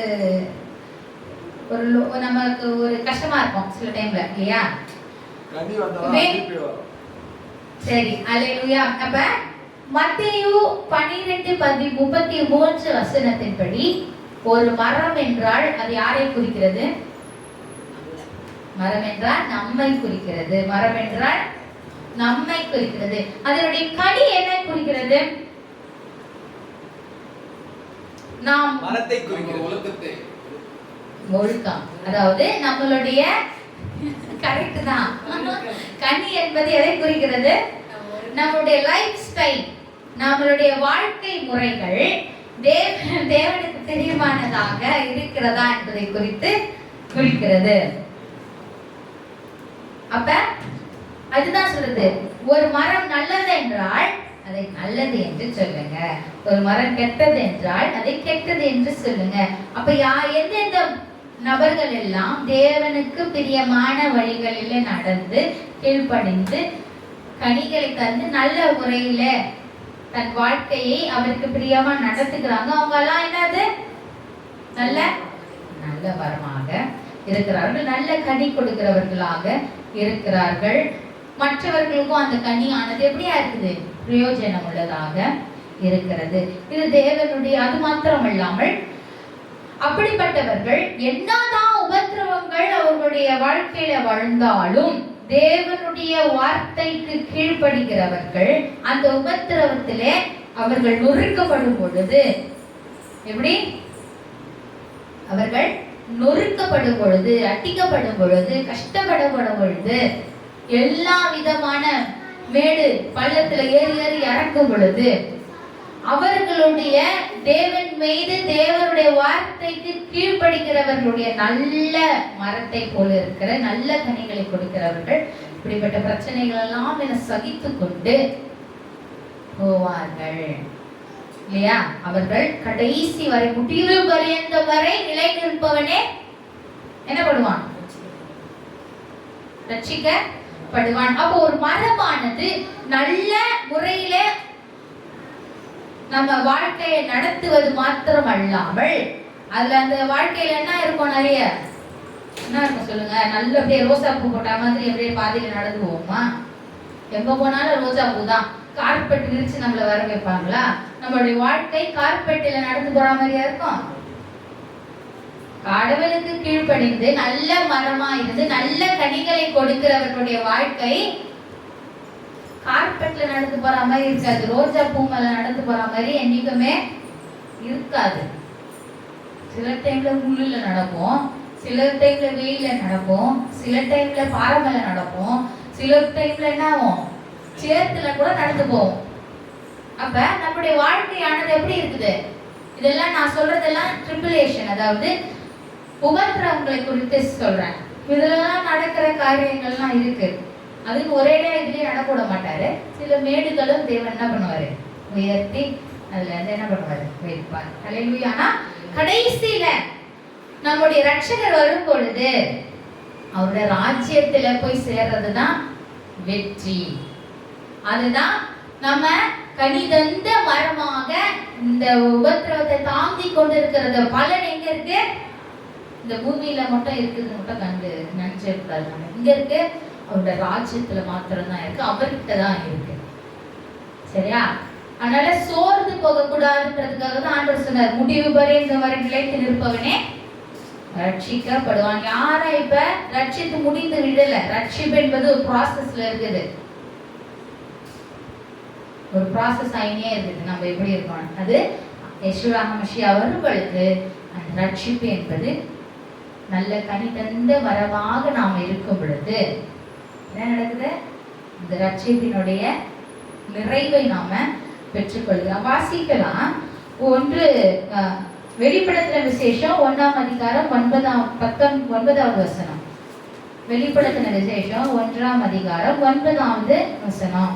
ஒரு நமக்கு ஒரு கஷ்டமா இருக்கும் சில டைம்ல, இல்லையா? சரி, அல்லேலூயா. அப்ப மத்தேயு 12:33 வசனத்தின்படி ஒரு மரம் என்றால் அது யாரை குறிக்கிறது? மரம் என்றால் நம்மை குறிக்கிறது. மரம் என்றால் நம்மை குறிக்கிறது. அதனுடைய கனி என்ன குறிக்கிறது? நாம் மரத்தை குறிக்கிறது, ஒழுக்கத்தை. ஒழுக்கம், அதாவது நம்மளுடைய கரெக்ட் தான். கனி என்பது எதை குறிக்கிறது? நம்மளுடைய லைஃப் ஸ்டைல், நம்மளுடைய வாழ்க்கை முறைகள் தேவனுக்கு பிரியமானதாக இருக்கிறதா என்பதை குறிக்கிறது. அப்ப அதுதான் சொல்றது, ஒரு மரம் நல்லது என்றால் அதை நல்லது என்று சொல்லுங்க, ஒரு மரம் கெட்டது என்றால் அதை கெட்டது என்று சொல்லுங்க. அப்ப எந்தெந்த நபர்கள் எல்லாம் தேவனுக்கு பிரியமான வழிகளில் நடந்து கீழ்ப்படிந்து கனிகளை தந்து நல்ல முறையில தன் வாழ்க்கையை அவருக்கு பிரியமா நடத்துக்கிறாங்க, அவங்க எல்லாம் என்னது? நல்ல நல்ல மரமாக இருக்கிறார்கள், நல்ல கனி கொடுக்கிறவர்களாக இருக்கிறார்கள். மற்றவர்களுக்கும் அந்த கனி ஆனது எப்படியா இருக்குது? பிரயோஜனம் உள்ளதாக இருக்கிறது. இது தேவனுடைய, அது மாத்திரமல்லாமல் அப்படிப்பட்டவர்கள் என்னதான் உபத்திரவங்கள் அவர்களுடைய வாழ்க்கையில வாழ்ந்தாலும் தேவனுடைய வார்த்தைக்கு கீழ்ப்படுகிறவர்கள் அந்த உபத்திரவத்திலே அவர்கள் நொறுக்கப்படும் பொழுது, எப்படி அவர்கள் நொறுக்கப்படும் பொழுது, அட்டிக்கப்படும் பொழுது, கஷ்டப்படப்படும் பொழுது, எல்லா விதமான மேடு பள்ளத்துல ஏறி ஏறி இறக்கும் பொழுது அவர்களுடைய தேவன் மீது தேவனுடைய வார்த்தைக்கு கீழ்ப்படுகிறவர்களுடைய நல்ல மரத்தை போல இருக்கிற நல்ல கனிகளை கொடுக்கிறவர்கள் இப்படிப்பட்ட பிரச்சனைகள் எல்லாம் என சகித்து கொண்டு போவார்கள், இல்லையா? அவர்கள் கடைசி வரை, முடிவு பரியந்த வரை நிலை நிற்பவனே என்ன பண்ணுவான்? ரட்சிக்கப்படுவான். அப்போ ஒரு மரமானது நல்ல முறையில நம்ம வாழ்க்கையை நடத்துவது மாத்திரம் அல்லாமல் அதுல அந்த வாழ்க்கையில என்ன இருக்கும்? நிறைய என்ன இருக்கும் சொல்லுங்க? நல்ல அப்படியே ரோசா பூ போட்ட மாதிரி அப்படியே பாதையில நடந்து போவோமா? எங்க போனாலும் ரோஜா பூ தான். கார்பெட் விரிச்சு நம்மள வர வைப்பாங்களா? நம்மளுடைய வாழ்க்கை கார்பெட்டில நடந்து போற மாதிரியா இருக்கும்? கடவுளுக்கு கீழ்ப்படிந்து நல்ல மரமா இருந்து நல்ல கனிகளை கொடுக்கிறவர்களுடைய வாழ்க்கை கார்பெட்ல நடந்து போற மாதிரி இருக்காது, ரோஜா பூ மேல நடந்து போற மாதிரி என்னைக்குமே இருக்காது. சில டைம்ல முள்ளுல நடப்போம், சில டைம்ல வெயில நடப்போம், சில டைம்ல பாறை மேல நடப்போம், சில டைம்ல என்ன ஆகும்? சேத்துல கூட நடந்து போவோம். அப்ப நம்முடைய வாழ்க்கையானது எப்படி இருக்குது? இதெல்லாம் நான் சொல்றதெல்லாம் ட்ரிபிலேஷன், அதாவது உபத்திரவங்களை குறித்து சொல்றேன். இதெல்லாம் நடக்கிற காரியங்கள்லாம் இருக்கு. அதுக்கு ஒரேடியா இதுலயே நடக்கூட மாட்டாரு. சில மேடுகளும் தேவன் என்ன பண்ணுவாரு? உயர்த்தி அதுல இருந்து என்ன பண்ணுவாரு? வைப்பார். அல்லேலூயா. ஆனா கடைசியில நம்முடைய ரட்சகர் வரும் பொழுது அவருடைய ராஜ்யத்துல போய் சேர்றதுதான் வெற்றி. அதுதான் நம்ம கனிதந்த மரமாக இந்த உபத்திரவத்தை தாங்கி கொண்டிருக்கிறது. பலன் எங்க இருக்கு? இந்த பூமியில மட்டும் இருக்குது மட்டும் கண்டு நினைச்சிருக்காது. இங்க இருக்கு, அவருடைய ராஜ்யத்துல மாத்திரம்தான் இருக்கு, அவர்கிட்ட தான் இருக்கு. சரியா? அதனால சோர்ந்து போக கூடாதுன்றதுக்காக தான் ஆண்டவர் சொன்னார், முடிவு பரியந்த வரை நிலைத்து நிற்பவனே ரட்சிக்கப்படுவான். யாரை இப்ப ரட்சித்து முடிந்து விடல. ரட்சிப்பு என்பது ஒரு ப்ராசஸ்ல இருக்குது, ஒரு ப்ராசஸ் ஆயினே இருக்குது. நம்ம எப்படி இருக்கோம்? அது யெஷுவா மஷியா வரும் பொழுது அந்த ரட்சிப்பு என்பது நல்ல கனி தந்த மரமாக நாம் இருக்கும் பொழுது என்ன நடக்குது? இந்த ரட்சிப்பினுடைய நிறைவை நாம பெற்றுக்கொள்கிறோம். வாசிக்கலாம். ஒன்று வெளிப்படுத்தின விசேஷம் 1ஆம் அதிகாரம் 19வது வசனம். வெளிப்படுத்தின விசேஷம் 1ஆம் அதிகாரம் 9வது வசனம்.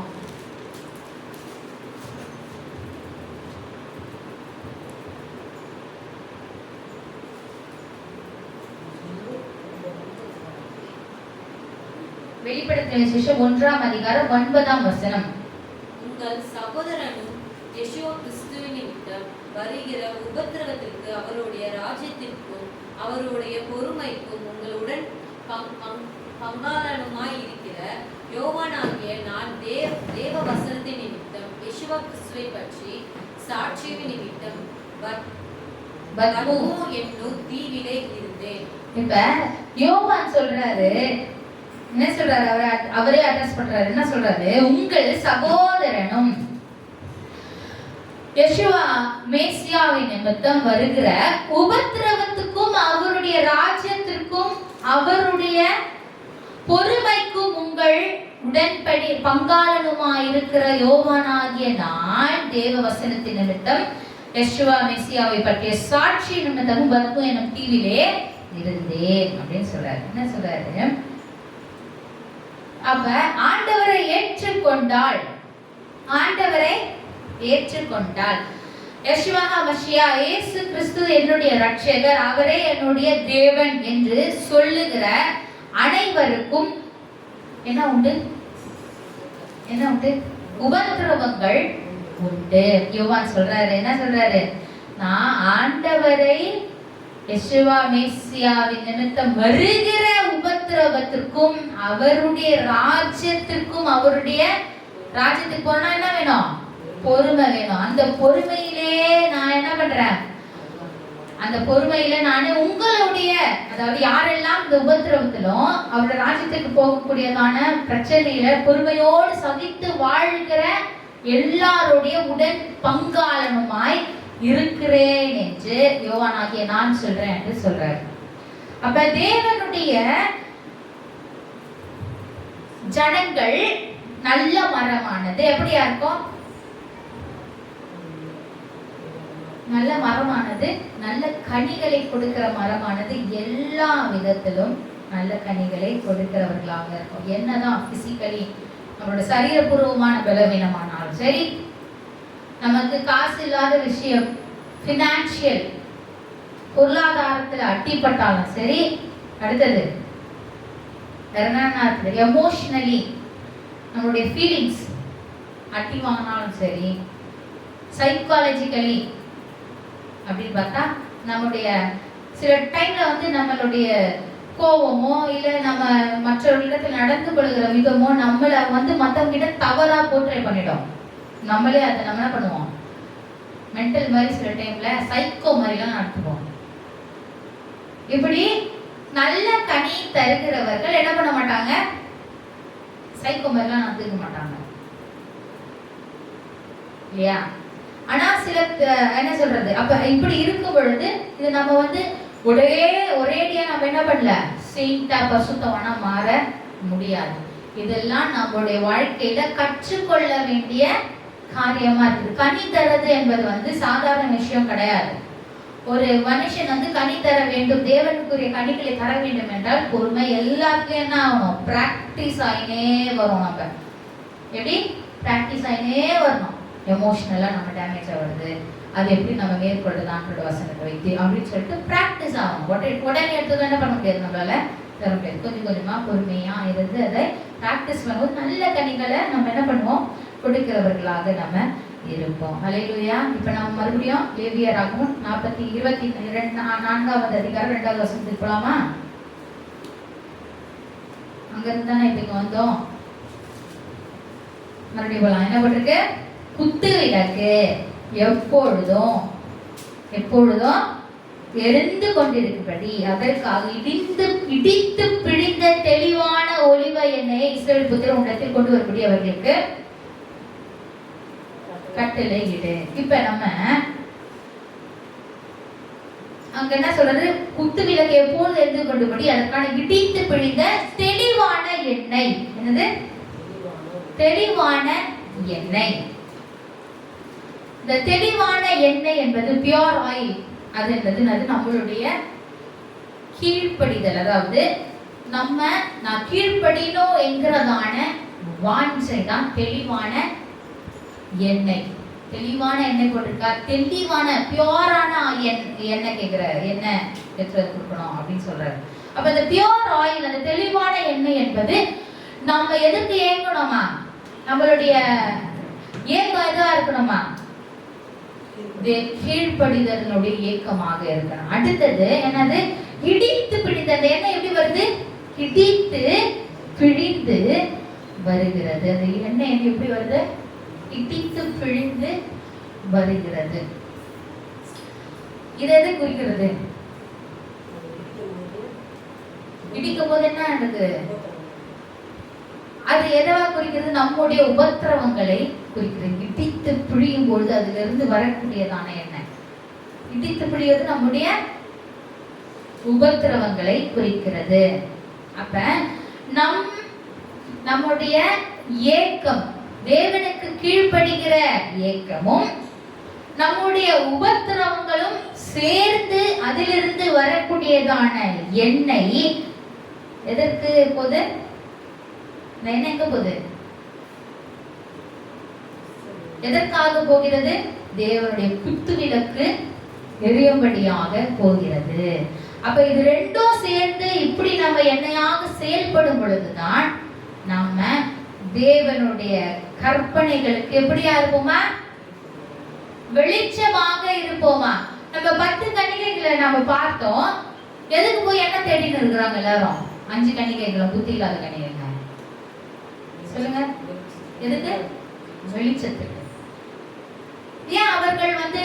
வெளிப்படுத்தின விசேஷம் 1ஆம் அதிகாரம் 9ஆம் வசனம். உங்கள் சகோதரனும் யெஷுவா கிறிஸ்துவின் நிமித்தம் வருகிற உபத்திரவத்திற்கு அவருடைய ராஜ்யத்திற்கும் அவருடைய பொறுமைக்கும் உங்களுடன் பங்காளனுமாய் இருக்கிற யோவானாகிய நான் தேவ வசனத்தின் நிமித்தம் யெஷுவா கிறிஸ்துவை பற்றி சாட்சியின் நிமித்தம் பத்மு என்னும் தீவிலே இருந்தேன். இப்ப யோவான் சொல்றாரு, என்ன சொல்றாரு? அவரே அட்ரஸ் பண்றாரு. என்ன சொல்றாரு? உங்கள் சகோதரனும் யெஷுவா மேசியாவின் நிமித்தம் வருகிற உபத்திரவத்துக்கும் அவருடைய ராஜ்யத்திற்கும் அவருடைய பொறுமைக்கும் உங்கள் உடன்படி பங்காளனுமாயிருக்கிற யோவானாகிய நான் தேவ வசனத்தின் நிமித்தம் யெஷுவா மெசியாவை பற்றிய சாட்சி நிமித்தம் பத்மு எனும் தீவிலே இருந்தேன் அப்படின்னு சொல்றாரு. என்ன சொல்றாரு? அப்ப ஆண்டவரை ஏற்றுக்கொண்டால், ஆண்டவரை ஏற்றுக்கொண்டால் யெஷுவா மசியா இயேசு கிறிஸ்து என்னுடைய இரட்சகர், அவரே என்னுடைய தேவன் என்று சொல்லுகிற அனைவருக்கும் என்ன உண்டு? என்ன உண்டு? உபத்திரவங்கள் உண்டு. யோவான் சொல்றாரு, என்ன சொல்றாரு? நான் ஆண்டவரை யெஷுவா மேசியாவின் நிமித்தம் வருகிற உபத்திரவத்திற்கும் அவருடைய ராஜ்யத்திற்கும், அவருடைய ராஜ்யத்துக்கு போனா என்ன வேணும்? பொறுமை வேணும். அந்த பொறுமையிலே நான் என்ன பண்றேன்? அந்த பொறுமையில நானே உங்களுடைய, அதாவது யாரெல்லாம் இந்த உபத்திரவத்திலும் அவருடைய ராஜ்யத்துக்கு போகக்கூடியதான பிரச்சனையில பொறுமையோடு சகித்து வாழ்கிற எல்லாருடைய உடன் பங்காளனுமாய் இருக்கிறேன் என்று யோவானாகிய நான் சொல்றேன் என்று சொல்றாரு. அப்ப தேவனுடைய ஜனங்கள் நல்ல மரமானது எப்படியா இருக்கும்? நல்ல மரமானது, நல்ல கனிகளை கொடுக்கிற மரமானது எல்லா விதத்திலும் நல்ல கனிகளை கொடுக்கிறவர்களாக இருக்கும். என்னதான் பிசிக்கலி நம்மளோட சரீரபூர்வமான பலவீனமானாலும் சரி, நமக்கு காசு இல்லாத விஷயம், பினான்சியல் பொருளாதாரத்துல அட்டிப்பட்டாலும் சரி, அடுத்தது எமோஷனலி நம்மளுடைய ஃபீலிங்ஸ் அட்டி வாங்கினாலும் சரி, சைக்காலஜிக்கலி அப்படின்னு பார்த்தா நம்முடைய சில டைம்ல வந்து நம்மளுடைய கோபமோ இல்லை நம்ம மற்றவர்களிடத்தில் நடந்து கொள்கிற விதமோ நம்மளை வந்து மற்றவங்க கிட்ட தவறா போர்ட்ரே பண்ணிடும். நம்மளே அதை நம்ம என்ன பண்ணுவோம்? மென்டல் மாதிரி சில டைம்ல சைக்கோ மாதிரிலாம் நடத்துவோம். இப்படி நல்ல கனி தருகிறவர்கள் என்ன பண்ண மாட்டாங்க? சைக்கோ மாதிரிலாம் நடந்துக்க மாட்டாங்க இல்லையா? ஆனா சில என்ன சொல்றது, அப்ப இப்படி இருக்கும் பொழுது இது நம்ம வந்து ஒரேடியா நம்ம என்ன பண்ணல, செயின்டா பசுத்தவனா மாற முடியாது. இதெல்லாம் நம்மளுடைய வாழ்க்கையில கற்றுக்கொள்ள வேண்டிய காரியமா இருக்குது. கனி தரது என்பது வந்து சாதாரண விஷயம் கிடையாது. ஒரு மனுஷன் வந்து கனி தர வேண்டும், தேவனுக்குரிய கனிகளை தர வேண்டும் என்றால் பொறுமை எல்லாத்துலயும் என்ன ஆகணும்? பிராக்டிஸ் ஆயினே வரும். நம்ம எப்படி பிராக்டிஸ் ஆயினே வரணும். எமோஷனலா நம்ம டேமேஜ் ஆகுது, அது எப்படி நம்ம மேற்கொள்ளுதான்ற வசனத்தை வைத்து அப்படின்னு சொல்லிட்டு பிராக்டிஸ் ஆகும். உடனே எடுத்து என்ன பண்ண முடியாது, நம்மளால தர முடியாது. கொஞ்சம் கொஞ்சமா பொறுமையா இருந்து அதை பிராக்டிஸ் பண்ணும்போது நல்ல கனிகளை நம்ம என்ன பண்ணுவோம்? கொடுக்கிறவர்களாக நம்ம இருப்போம். ஹல்லேலூயா. இப்ப நம்ம மறுபடியும் லேவியராகவும் 4வது அதிகாரம் 2வது வசனத்துக்கு போலாமா? அங்க இருந்து தானே இப்ப இங்க வந்தோம். மறுபடியும் போலாம். என்ன போட்டிருக்கு? குத்து விளக்கு எப்பொழுதும் எரிந்து கொண்டிருக்கும்படி அதற்காக இடித்து பிழிந்த தெளிவான ஒலிவ எண்ணெயை இஸ்ரவேல் புத்திரர் உன்னிடத்தில் கொண்டு வரும்படி அவர்களுக்கு கட்டளை இடு. இப்ப நம்ம அங்க என்ன சொல்றது? குத்து விளக்கு எப்பொழுது எரிந்து கொண்டுபடி அதற்கான இடித்து பிழிந்த தெளிவான எண்ணெய். என்னது? தெளிவான எண்ணெய். இந்த தெளிவான எண்ணெய் என்பது பியூர் ஆயில். அது நம்மளுடைய கீழ்ப்படிதல், அதாவது நான் கீழ்ப்படினோம் என்கிறதான வாஞ்சை தான் தெளிவான எண்ணெய். தெளிவான எண்ணெய் போட்டிருக்கா? தெளிவான பியூரான எண்ணெய் கேட்கிறாரு. எண்ணெய் எடுத்து கொடுக்கணும் அப்படின்னு சொல்றாரு. அப்ப இந்த பியூர் ஆயில், அந்த தெளிவான எண்ணெய் என்பது நம்ம எதுக்கு ஏங்கணுமா? நம்மளுடைய ஏக்கம் எதுவா இருக்கணுமா? கீழ்ப்படிதலுடைய ஏக்கமாக இருக்கணும். அடுத்தது என்னது? இடித்து பிடித்து. அந்த எண்ணெய் எப்படி வருது? இடித்து பிழிந்து வருகிறது. அந்த எண்ணெய் எப்படி வருது? இடித்து பிழிந்து வருகிறது. இது எது குறிக்கிறது? இடிக்கும் போது என்ன நடக்குது? அது எதவா குறிக்கிறது? நம்முடைய உபத்திரவங்களை குறிக்கிறது. இடித்து பிழியும் பொழுது அதுல இருந்து வரக்கூடியதான எண்ணெய். இடித்து பிழிவது நம்முடைய உபத்திரவங்களை குறிக்கிறது. அப்ப நம்முடைய ஏக்கம், தேவனுக்கு கீழ்ப்படுகிற ஏக்கமும் நம்முடைய உபத்திரவங்களும் சேர்ந்து அதிலிருந்து வரக்கூடியதான எண்ணெய் எதற்கு போகுது? எண்ணெய் எங்க போகுது? எதற்காக போகிறது? தேவனுடைய குத்து விளக்கு எரியும்படியாக போகிறது. அப்ப இது ரெண்டும் சேர்ந்து இப்படி நம்ம எண்ணெயாக செயல்படும் பொழுதுதான் நம்ம தேவனுடைய கற்பனைகளுக்கு எப்படியா இருப்போமா? வெளிச்சமாக இருப்போமா? நம்ம 10 கன்னிகைகளை நம்ம பார்த்தோம். எதுக்கு போய் எண்ணெய் தேடின்னு இருக்கிறாங்க எல்லாரும்? 5 கன்னிகைகளை, புத்தி இல்லாத கன்னிகைங்க. சொல்லுங்க, எதுக்கு? வெளிச்சத்துக்கு. ஏன் அவர்கள் அந்த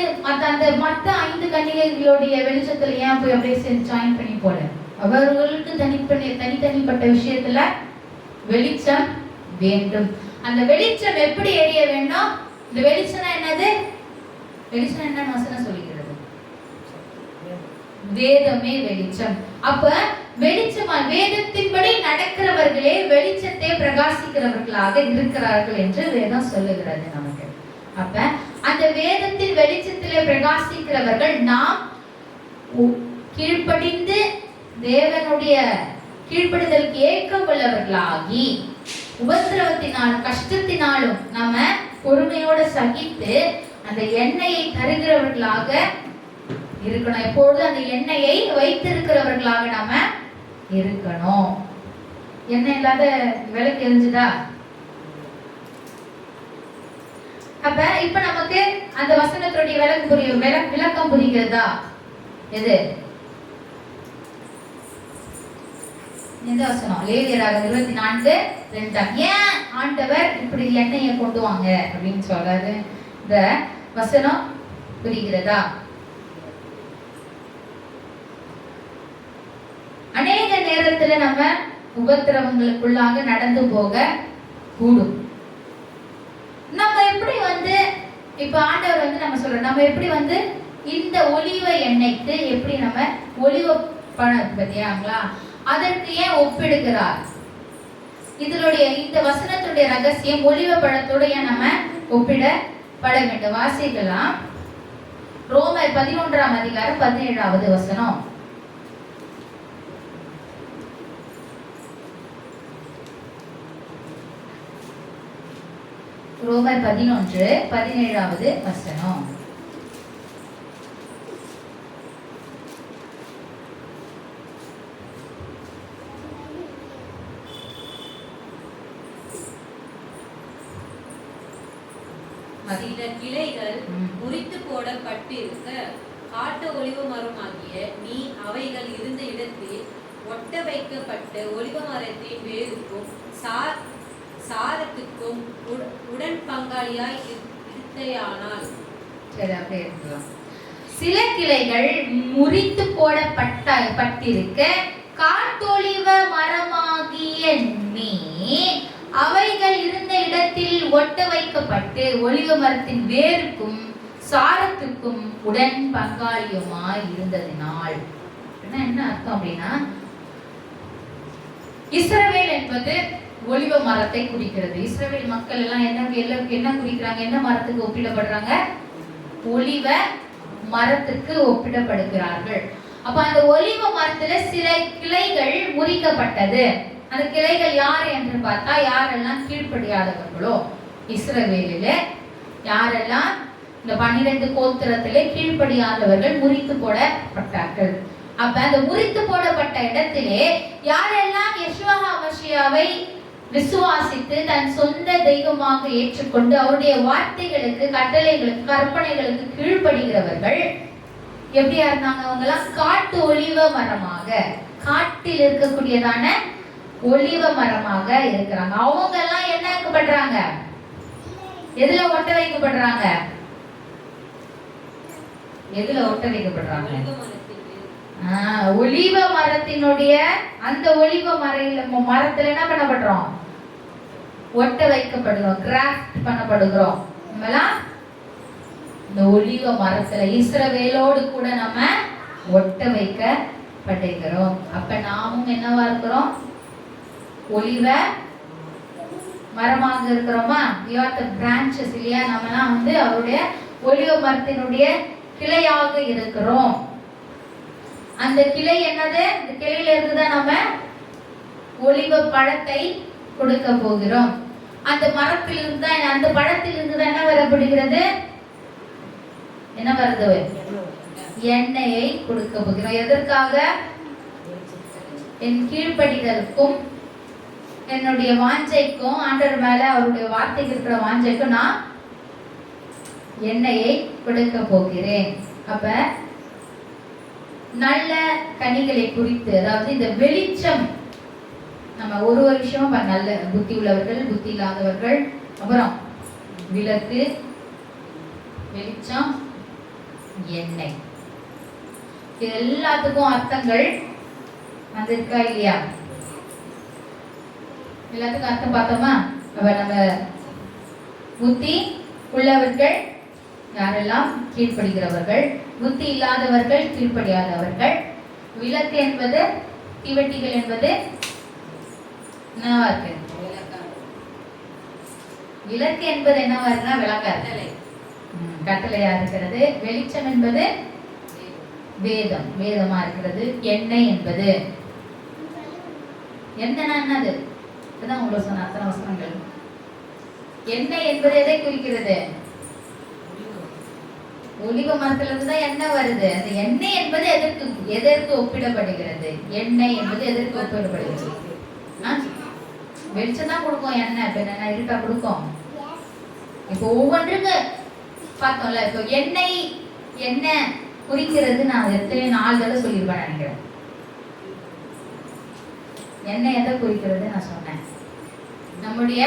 மற்ற 5 கன்னிகைகளுடைய வெளிச்சத்துல ஏன் போய் அப்படியே ஜாயின் பண்ணி போல? அவர்களுக்கு தனித்தனிப்பட்ட விஷயத்துல வெளிச்சம் வேண்டும். அந்த வெளிச்சம் எப்படி எரிய வேண்டும்? இந்த வெளிச்சம் என்னது? வெளிச்சம் என்னன்னு வசனம் சொல்லிக்கிறது? வேதமே வெளிச்சம். அப்ப வெளிச்சமா வேதத்தின்படி நடக்கிறவர்களே வெளிச்சத்தை பிரகாசிக்கிறவர்களாக இருக்கிறார்கள் என்று வேதம் சொல்லுகிறது நமக்கு. அப்ப அந்த வேதத்தின் வெளிச்சத்திலே பிரகாசிக்கிறவர்கள் நாம் கீழ்ப்படிந்து தேவனுடைய கீழ்ப்படிதலுக்கு ஏக்கம் உள்ளவர்களாகி உபத்திரவத்தினாலும் கஷ்டத்தினாலும் நம்ம பொறுமையோடு சகித்து அந்த எண்ணெயை தருகிறவர்களாக இருக்கணும். எப்பொழுது அந்த எண்ணெயை வைத்திருக்கிறவர்களாக நாம இருக்கணும். எண்ணெய் இல்லாத விளக்கு எரிஞ்சுதா? அப்ப இப்ப நமக்கு அந்த வசனத்துடைய விளக்கம் புரிகிறதா? எது? எந்த வசனம்? லேவியராகமம் 24:2. ஏன் ஆண்டவர் இப்படி எண்ணெயை கொண்டு வாங்க அப்படின்னு சொல்றாரு? இந்த வசனம் புரிகிறதா? அநேக நேரத்துல நம்ம உபத்திரவங்களுக்குள்ளாக நடந்து போக கூடும். நம்ம எப்படி இப்ப ஆண்டவர் நம்ம சொல்றோம், நம்ம எப்படி இந்த ஒலிவ எண்ணெய்க்கு எப்படி நம்ம ஒலிவ பழம் பத்தியாங்களா அதற்கு ஏன் ஒப்பிடுகிறார்? இதனுடைய இந்த வசனத்துடைய ரகசியம் ஒலிவ பழத்தோட ஏன் நம்ம ஒப்பிடப்பட வேண்டும்? வாசிக்கலாம். ரோமர் 11:17 வசனம். ரோமர் 11:17 வசனம். சில கிளைகள் முறித்து போடப்பட்டிருக்க காட்டு ஒலிவ மரமாகிய நீ அவைகள் இருந்த இடத்தில் ஒட்ட வைக்கப்பட்ட ஒலிவ மரத்தின் வேருக்கும் சாரத்துக்கும் உடன் பங்காளியாய் இருக்கையானால். சரி, அப்படியே இருக்கலாம். சில கிளைகள் முறித்து போடப்பட்டிருக்க காட்டொலிவ மரமாகிய நீ அவைகள் இருந்த இடத்தில் ஒட்ட வைக்கப்பட்டு ஒலிவ மரத்தின் வேருக்கும் சாரத்துக்கும் உடன் பங்காளியுமாய் இருந்ததினால். என்ன அர்த்தம் அப்படின்னா, இஸ்ரவேல் என்பது ஒலிவ மரத்தை குறிக்கிறது. இஸ்ரவேல் மக்கள் எல்லாம் என்ன குறிக்கிறாங்க? என்ன மரத்துக்கு ஒப்பிடப்படுறாங்க? ஒலிவ மரத்துக்கு ஒப்பிடப்படுகிறார்கள். அப்ப அந்த ஒலிவ மரத்துல சில கிளைகள் முறிக்கப்பட்டது. அந்த கிளைகள் யார் என்று பார்த்தா, யாரெல்லாம் கீழ்ப்படியாதவர்களோ இஸ்ரவேலிலே யாரெல்லாம் இந்த 12 கோத்திரத்திலே கீழ்ப்படியாதவர்கள் முறித்து போடப்பட்டார்கள். அப்ப அந்த முறித்து போடப்பட்ட இடத்திலே யாரெல்லாம் யெஷுவா மசியாவை விசுவாசித்து தன் சொந்த தெய்வமாக ஏற்றுக்கொண்டு அவருடைய வார்த்தைகளுக்கு, கட்டளைகளுக்கு, கற்பனைகளுக்கு கீழ்ப்படுகிறவர்கள் எப்படியா இருந்தாங்க? அவங்க எல்லாம் காட்டு ஒலிவ மரமாக, காட்டில் இருக்கக்கூடியதான ஒலிவ மரமாக இருக்கிறாங்க. அவங்க எல்லாம் என்ன வைக்கப்படுறாங்க? எதுல ஒட்ட வைக்கப்படுறாங்க? எதுல ஒட்ட வைக்கப்படுறாங்க? ஒலிவ மரத்தினுடைய அந்த ஒலிவ மரத்துல என்ன பண்ணப்படுறோம்? ஒட்ட வைக்கப்படுகிறோம், கிராஃப்ட் பண்ணப்படுகிறோம். நம்மலாம் இந்த ஒலிவ மரத்துல இஸ்ரவேலோடு கூட நம்ம ஒட்ட வைக்கப்படுகிறோம். அப்ப நாமும் என்னவா இருக்கிறோம்? ஒலிவ மரமாக இருக்கிறோமா? we are the branches இல்லையா? நம்மலாம் வந்து அவருடைய ஒலிவ மரத்தினுடைய கிளையாக இருக்கிறோம். அந்த கிளை என்னது? இந்த கிளையில இருந்துதான் நம்ம ஒலிவ பழத்தை கொடுக்க போகிறோம். அந்த மரத்திலிருந்து தான், அந்த பழத்திலிருந்து தான் என்ன வரப்படுகிறது? என்ன வருது? எண்ணெயை கொடுக்க போகிறோம். எதற்காக? என் கீழ்ப்படிதலுக்கும் என்னுடைய வாஞ்சைக்கும், ஆண்டவர் மேல அவருடைய வார்த்தைக்கு இருக்கிற வாஞ்சைக்கும் நான் எண்ணெயை கொடுக்க போகிறேன். அப்ப நல்ல கனிகளை குறித்து, அதாவது இந்த வெளிச்சம், நம்ம ஒரு விஷயம் நல்ல புத்தி உள்ளவர்கள், புத்தி இல்லாதவர்கள், அப்புறம் விளக்கு, வெளிச்சம், எண்ணெய், இது எல்லாத்துக்கும் அர்த்தங்கள் வந்திருக்கா இல்லையா? எல்லாத்துக்கும் அர்த்தம் பார்த்தோமா? அப்ப நம்ம புத்தி உள்ளவர்கள் யாரெல்லாம்? கீழ்ப்படுகிறவர்கள். புத்தி இல்லாதவர்கள், கீழ்ப்படியாதவர்கள். விளக்கு என்பது, தீவட்டிகள் என்பது என்னவா இருக்கு? விளக்கு என்பது என்னவா இருக்குன்னா விளக்கு கட்டளையா இருக்கிறது. வெளிச்சம் என்பது வேதம், வேதமா இருக்கிறது. எண்ணெய் என்பது என்னது? இதுதான் உங்களுக்கு சொன்ன அத்தனை வசனங்கள். எண்ணெய் என்பது எதை குறிக்கிறது? ஒலிவ மரத்திலிருந்து தான் எண்ணெய் வருது. அந்த எண்ணெய் என்பது எதற்கு ஒப்பிடப்படுகிறது? எண்ணெய் என்பது எதற்கு ஒப்பிடப்படுகிறது? வெளிச்சம் தான் கொடுக்கும் எண்ணெய். இப்ப என்ன இருட்டா கொடுக்கும்? இப்போ ஒவ்வொன்றுக்கு பார்த்தோம்ல. இப்போ எண்ணெய் என்ன குறிக்கிறது? நான் எத்தனை 4 தடவை சொல்லியிருப்பேன் நினைக்கிறேன். எண்ணெய் எதை குறிக்கிறது நான் சொன்னேன். நம்முடைய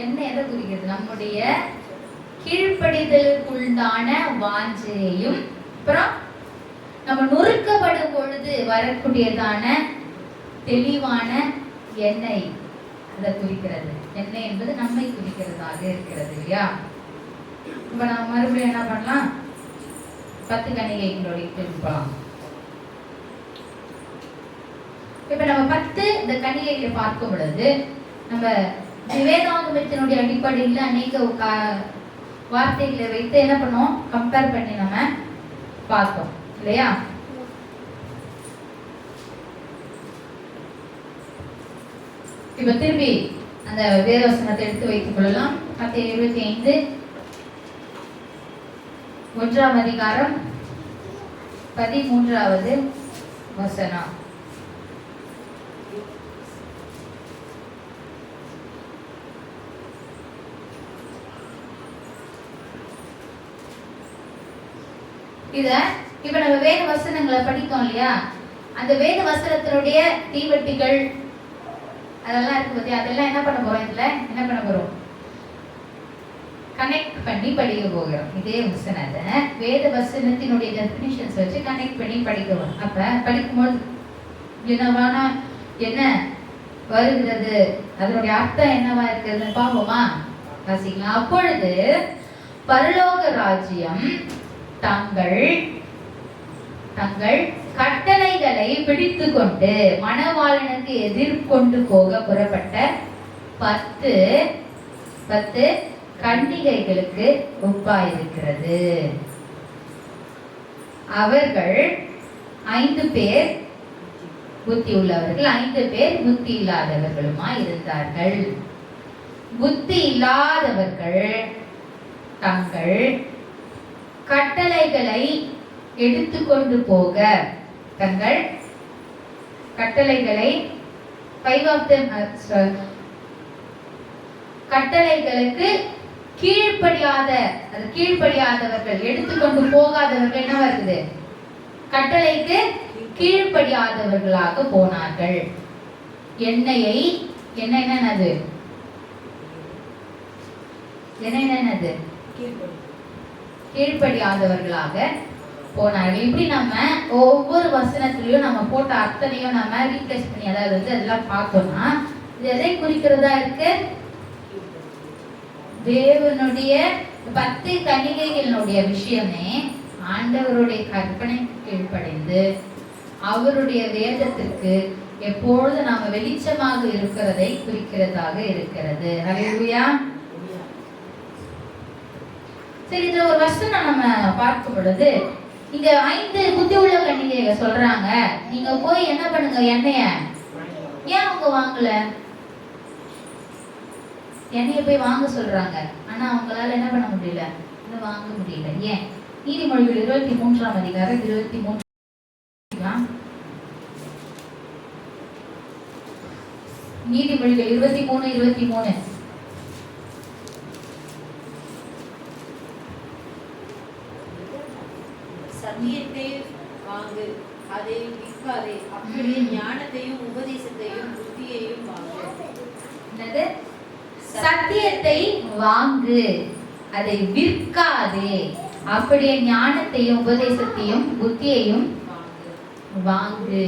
எண்ணெய் எதை குறிக்கிறது? நம்முடைய கீழ்ப்படிதலுக்குள்ளான வாஞ்சையையும், அப்புறம் நம்ம நொறுக்கப்படும் பொழுது வரக்கூடியதான தெளிவான எண்ணெய் அதை குறிக்கிறது. எண்ணெய் என்பது நம்மை குறிக்கிறதாக இருக்கிறது இல்லையா? இப்ப நம்ம மறுபடியும் என்ன பண்ணலாம்? 10 கணிகைகளோட போகலாம். இப்ப நம்ம 10 இந்த கணிகைகளை பார்க்கும் பொழுது நம்ம வேதாகமத்தினுடைய அடிப்படையில் அநேக வார்த்தைகளை வைத்து என்ன பண்ணோம்? கம்பேர் பண்ணி நம்ம பார்த்தோம் இல்லையா? இப்ப திருப்பி அந்த வேதவசனத்தை எடுத்து வைத்துக் கொள்ளலாம். மத்தேயு 25 1ஆம் அதிகாரம் 13வது வசனம். இத இப்ப நம்ம வேத வசனங்களை படித்தோம் இல்லையா? அந்த வேத வசனத்தினுடைய தீவட்டிகள் அதெல்லாம் இருக்கு பத்தி, அதெல்லாம் என்ன பண்ண போறோம்? இதுல என்ன பண்ண போறோம்? கனெக்ட் பண்ணி படிக்க போகிறோம். இதே வசனத்தை வேத வசனத்தினுடைய டெஃபினிஷன்ஸ் வச்சு கனெக்ட் பண்ணி படிக்கிறோம். அப்ப படிக்கும்போது என்ன வருகிறது, அதனுடைய அர்த்தம் என்னவா இருக்கிறதுன்னு பார்ப்போமா? வாசிக்கலாம். அப்பொழுது பரலோக ராஜ்யம் தங்கள் கட்டளைகளை பிடித்து கொண்டு மணவாளனுக்கு எதிர்கொண்டு போக புறப்பட்ட 10 கன்னிகைகளுக்கு ஒப்பாயிருக்கிறது. அவர்கள் 5 பேர் புத்தி உள்ளவர்கள், 5 பேர் புத்தி இல்லாதவர்களுமாய் இருந்தார்கள். புத்தி இல்லாதவர்கள் தங்கள் கட்டளைகளை எடுத்துக்கொண்டு போக, தங்கள் கட்டளைகளை 5 of them கட்டளைகளுக்கு கீழ்ப்படியாதவர்கள், எடுத்துக்கொண்டு போகாதவர்கள் என்ன வருது? கட்டளைக்கு கீழ்ப்படியாதவர்களாக போனார்கள். என்னது கீழ்ப்படியாதவர்களாக போனார்கள். இப்படி நம்ம ஒவ்வொரு வசனத்திலையும் நம்ம போட்ட அத்தனையும் நம்ம ரீப்ளேஸ் பண்ணி, அதாவது அதெல்லாம் பார்த்தோம்னா இது எதை குறிக்கிறதா இருக்கு? தேவனுடைய 10 கன்னிகைகளுடைய விஷயமே ஆண்டவருடைய கற்பனைக்கு கீழ்ப்படிந்து அவருடைய வேதத்திற்கு எப்பொழுது நாம வெளிச்சமாக இருக்கிறதை குறிக்கிறதாக இருக்கிறது. ஹல்லேலூயா. சரி, இதுல ஒரு வசனம் நம்ம பார்க்கும் பொழுது இங்க 5 புத்தி உள்ள கன்னிகைகள் சொல்றாங்க, நீங்க போய் என்ன பண்ணுங்க, எண்ணெய ஏன் அவங்க வாங்கல? எண்ணெய போய் வாங்க சொல்றாங்க, ஆனா அவங்களால என்ன பண்ண முடியல? இன்னும் வாங்க முடியல. ஏன்? நீதிமொழிகள் 23ஆம் அதிகாரம் 23. நீதிமொழிகள் 23:23. சத்தியத்தை வாங்கு, அதை விற்காதே, அப்படியே ஞானத்தையும் உபதேசத்தையும் புத்தியையும் வாங்கு. என்னது? சத்தியத்தை வாங்கு, அதை விற்காதே, அப்படியே ஞானத்தையும் உபதேசத்தையும் புத்தியையும் வாங்கு.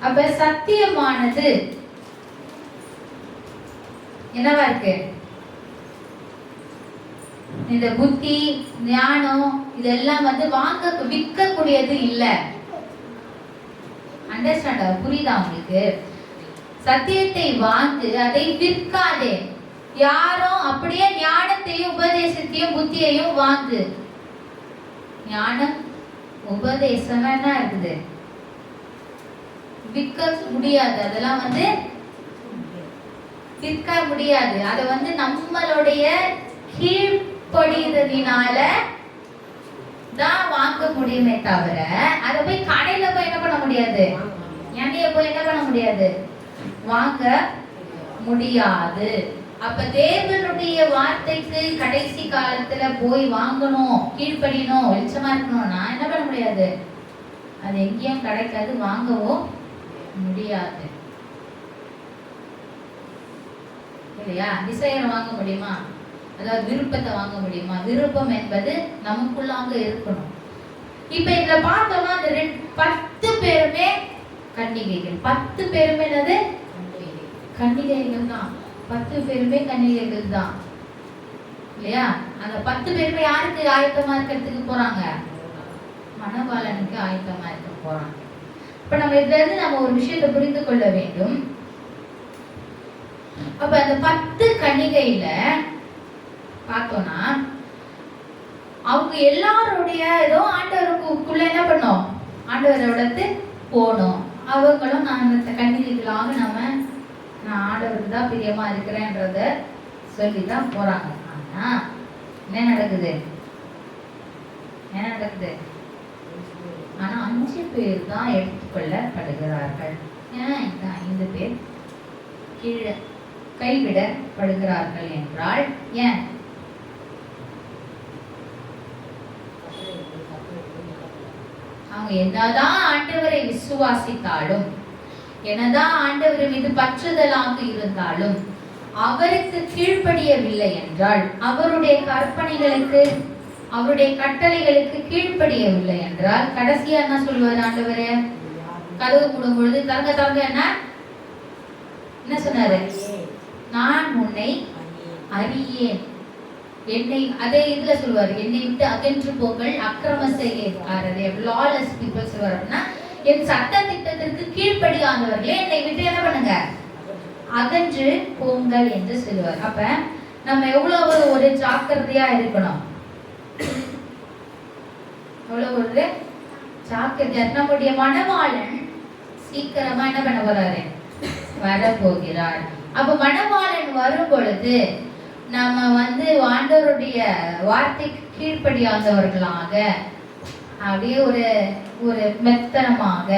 அப்ப சத்தியமானது என்னவா இருக்கு? இந்த புத்தி ஞானம் இதெல்லாம் விற்கக்கூடியது இல்ல. அண்டர்ஸ்டாண்ட்? புரியுதா உங்களுக்கு? சத்தியத்தை வாங்கு, அதை விற்காதே. யாரும் அப்படியே ஞானத்தையும் உபதேசத்தையும் புத்தியையும் வாங்கு. ஞானம் உபதேசம் என்ன இருக்குது? விற்க முடியாது. அதெல்லாம் விற்க முடியாது. அதை நம்மளுடைய கீழ்ப்படியதினால தான் வாங்க முடியுமே தவிர அதை போய் கடையில போய் என்ன பண்ண முடியாது? எண்ணெய போய் என்ன பண்ண முடியாது? வாங்க முடியாது. அப்ப தேவனுடைய வார்த்தைக்கு கடைசி காலத்துல போய் வாங்கணும், கீழ்ப்படியணும், வெளிச்சமா இருக்கணும்னா என்ன பண்ண முடியாது? அது எங்கேயும் கிடைக்காது, வாங்கவும் முடியாது. இல்லையா? டிசைர் வாங்க முடியுமா? அதாவது விருப்பத்தை வாங்க முடியுமா? விருப்பம் என்பது நமக்குள்ளாக இருக்கணும். இப்ப இதுல பார்த்தோம்னா அந்த 10 பேருமே கன்னிகைகள். 10 பேருமே என்னது? கன்னிகைகள் தான். 10 பேருமே கன்னிகைகள் தான், இல்லையா? அந்த 10 பேருமே யாருக்கு ஆயத்தமா இருக்கிறதுக்கு போறாங்க? மணவாளனுக்கு ஆயத்தமா இருக்க போறாங்க. இப்ப நம்ம இதுல இருந்து நம்ம ஒரு விஷயத்தை புரிந்து கொள்ள வேண்டும். அப்ப அந்த 10 கன்னிகையில பார்த்தோம்னா அவங்க எல்லாருடைய ஏதோ ஆண்டவருக்குள்ள என்ன பண்ணோம்? ஆண்டவரோடத்து போனோம். அவங்களும் நான் கன்னிகைகளாக நான் ஆண்டவருக்கு தான் பிரியமா இருக்கிறேன்றத சொல்லிதான் போறாங்க. ஆனா என்ன நடக்குது? ஆனா 5 பேர் தான் எடுத்துக்கொள்ளப்படுகிறார்கள். ஏன் இந்த 5 பேர் கீழே கைவிடப்படுகிறார்கள் என்றால் ஏன்? அவங்க என்னதான் ஆண்டவரை விசுவாசித்தாலும், என்னதான் ஆண்டவர் மீது பற்றுதலாக இருந்தாலும், அவருக்கு கீழ்ப்படியவில்லை என்றால், அவருடைய கற்பனைகளுக்கு அவருடைய கட்டளைகளுக்கு கீழ்ப்படியவில்லை என்றால், கடைசியா என்ன சொல்லுவார் ஆண்டவரே? கதவு மூடும் பொழுது தரங்க என்ன சொன்னாரு? நான் உன்னை அறியேன். என்னை அதே இதுல சொல்லுவாரு, என்னை விட்டு அகன்று போங்கள் அக்கிரம செய்யக்காரரே, லாலஸ் பீப்பிள் சொல்லுவாருன்னா, என் சட்ட திட்டத்திற்கு கீழ்ப்படியாதவர்களே என்னை விட்டு என்ன பண்ணுங்க? அகன்று போங்கள் என்று சொல்லுவார். அப்ப நம்ம எவ்வளவு ஒரு ஜாக்கிரதையா இருக்கணும், எவ்வளவு ஒரு ஜாக்கிரதையா. நம்முடைய மணவாளன் சீக்கிரமா என்ன பண்ண போறாரு? வரப்போகிறார். அப்ப மணவாளன் வரும் பொழுது நம்ம ஆண்டவருடைய வார்த்தைக்கு கீழ்ப்படியாதவர்களாக அப்படியே ஒரு மெத்தனமாக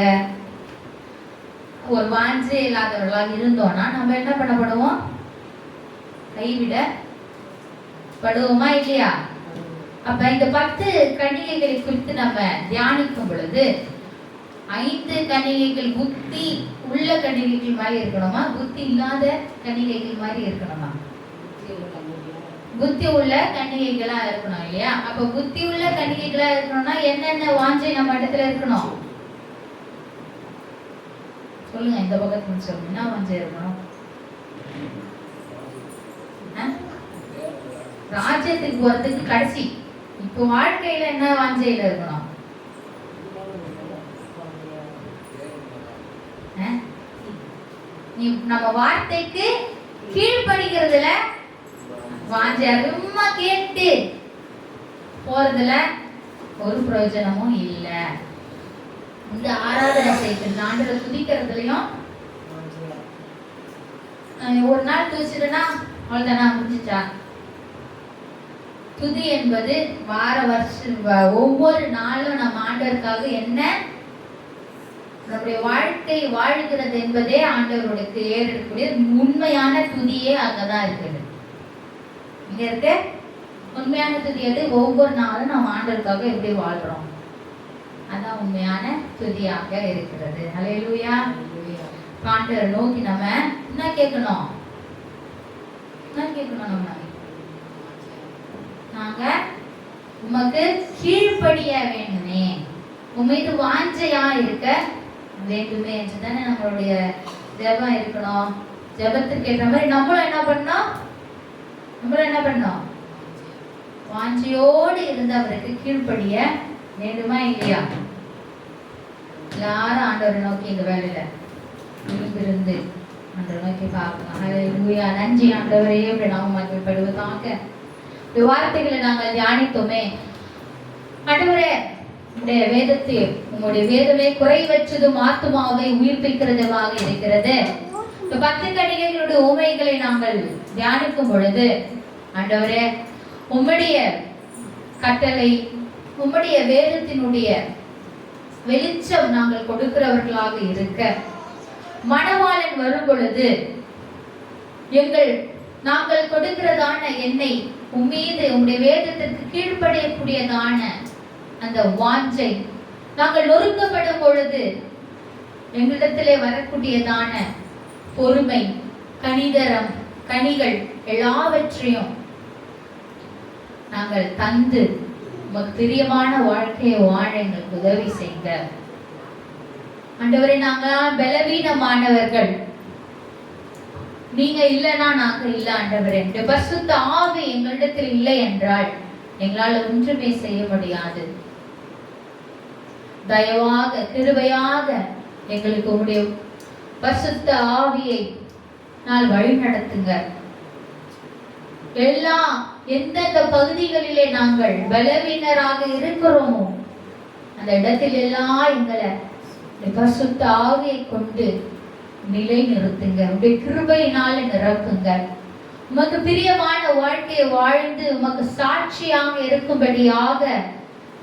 ஒரு வாஞ்சை இல்லாதவர்களாக இருந்தோம்னா நம்ம என்ன பண்ணப்படுவோம்? கைவிட படுவோமா இல்லையா? அப்ப இந்த 10 கன்னிகைகளை குறித்து நம்ம தியானிக்கும் பொழுது 5 கன்னிகைகள் புத்தி உள்ள கன்னிகைகள் மாதிரி இருக்கணுமா, புத்தி இல்லாத கன்னிகைகள் மாதிரி இருக்கணுமா? புத்தி உள்ள கன்னிகைகளா இருக்கணும் இல்லையா? அப்ப புத்தி உள்ள கன்னிகைகளா இருக்கணும்னா என்னென்ன வாஞ்சை நம்ம இடத்துல இருக்கணும்? சொல்லுங்க, இந்த பக்கத்துல சொல்லுங்க. என்ன வாஞ்சை இருக்கணும்? ராஜ்யத்துக்கு போறதுக்கு கடைசி இப்போ வாழ்க்கையில என்ன வாஞ்சையில இருக்கணும்? நம்ம வார்த்தைக்கு கீழ்படிக்கிறதுல வாஞ்சை. அதிகமா கேட்டு போறதுல ஒரு பிரயோஜனமும் இல்ல. இந்த ஆராதனை செய்யறது, ஆண்டவரை துதிக்கிறதுலயும் ஒரு நாள் துதிச்சிட்டேன்னா அவ்வளவுதானா, முடிஞ்சிச்சா? துதி என்பது வார வருஷம் ஒவ்வொரு நாளும் நம்ம ஆண்டவருக்காக என்ன நம்முடைய வாழ்க்கை வாழ்கிறது என்பதே ஆண்டவருக்கு ஏறெடுக்கக்கூடிய உண்மையான துதியே அங்கதான் இருக்குது. இங்க இருக்கு உண்மையான துதி. அது ஒவ்வொரு நாளும் நம்ம ஆண்டவருக்காக எப்படி வாழ்றோம், அதான் உண்மையான துதியாக இருக்கிறது. ஹல்லேலூயா. ஆண்டவரை நோக்கி நம்ம என்ன கேட்கணும்? நம்ம நாங்க உமக்கு கீழ்ப்படிய வேண்டுமே, உமீது வாஞ்சையா இருக்க வேண்டுமே என்றுதானே நம்மளுடைய ஜெபம் இருக்கணும். ஜெபத்துக்கு ஏற்ற மாதிரி நம்மளும் என்ன பண்ணோம்? வாஞ்சையோடு இருந்து அவருக்கு கீழ்ப்படிய வேண்டுமா இல்லையா? எல்லாரும் ஆண்டவரை நோக்கி இந்த வேலையில இருந்து ஆண்டவரை நோக்கி பார்க்கலாம். ஹல்லேலூயா. நன்றி ஆண்டவரே, இப்படி நாம மகிமைப்படுவதாக. இந்த வார்த்தைகளை நாங்கள் தியானித்தோமே. ஆண்டவரே, உங்களுடைய வேதத்தை, உங்களுடைய வேதமே குறைவற்றதும் ஆத்துமாவை உயிர்ப்பிக்கிறதுமாக இருக்கிறது. இந்த 10 கன்னிகைகளுடைய உவமைகளை நாங்கள் தியானிக்கும் பொழுது ஆண்டவரே, உம்முடைய கட்டளை, உம்முடைய வேதத்தினுடைய வெளிச்சம் நாங்கள் கொடுக்கிறவர்களாக இருக்க, மணவாளன் வரும் பொழுது நாங்கள் கொடுக்கிறதான எண்ணெய் உம்மீது உம்முடைய வேதத்திற்கு கீழ்ப்படியக்கூடியதான அந்த வாஞ்சை, நாங்கள் நொறுக்கப்படும் பொழுது எங்களிடத்திலே வரக்கூடியதான பொறுமை, கனிதரம், கனிகள் எல்லாவற்றையும் நாங்கள் தந்து உமக்கு பிரியமான வாழ்க்கையை வாழ எங்களுக்கு உதவி செய்யுங்க ஆண்டவரே. நாங்கள் பலவீனமானவர்கள், நீங்க இல்லைன்னா நாங்க இல்ல ஆண்டவரே. பரிசுத்த ஆவி எங்களிடத்தில் இல்லை என்றால் எங்களால் ஒன்றுமே செய்ய முடியாது. தயவாக கிருபையாக எங்களுக்கு உங்களுடைய பரிசுத்த ஆவியை நான் வழி நடத்துங்க. எந்தெந்த பகுதிகளிலே நாங்கள் பலவீனராக இருக்கிறோமோ அந்த இடத்தில் எல்லாம் எங்களை பரிசுத்த ஆவியை கொண்டு நிலை நிறுத்துங்க. உங்களுடைய கிருபையினால நிரப்புங்க. உமக்கு பிரியமான வாழ்க்கையை வாழ்ந்து உமக்கு சாட்சியாக இருக்கும்படியாக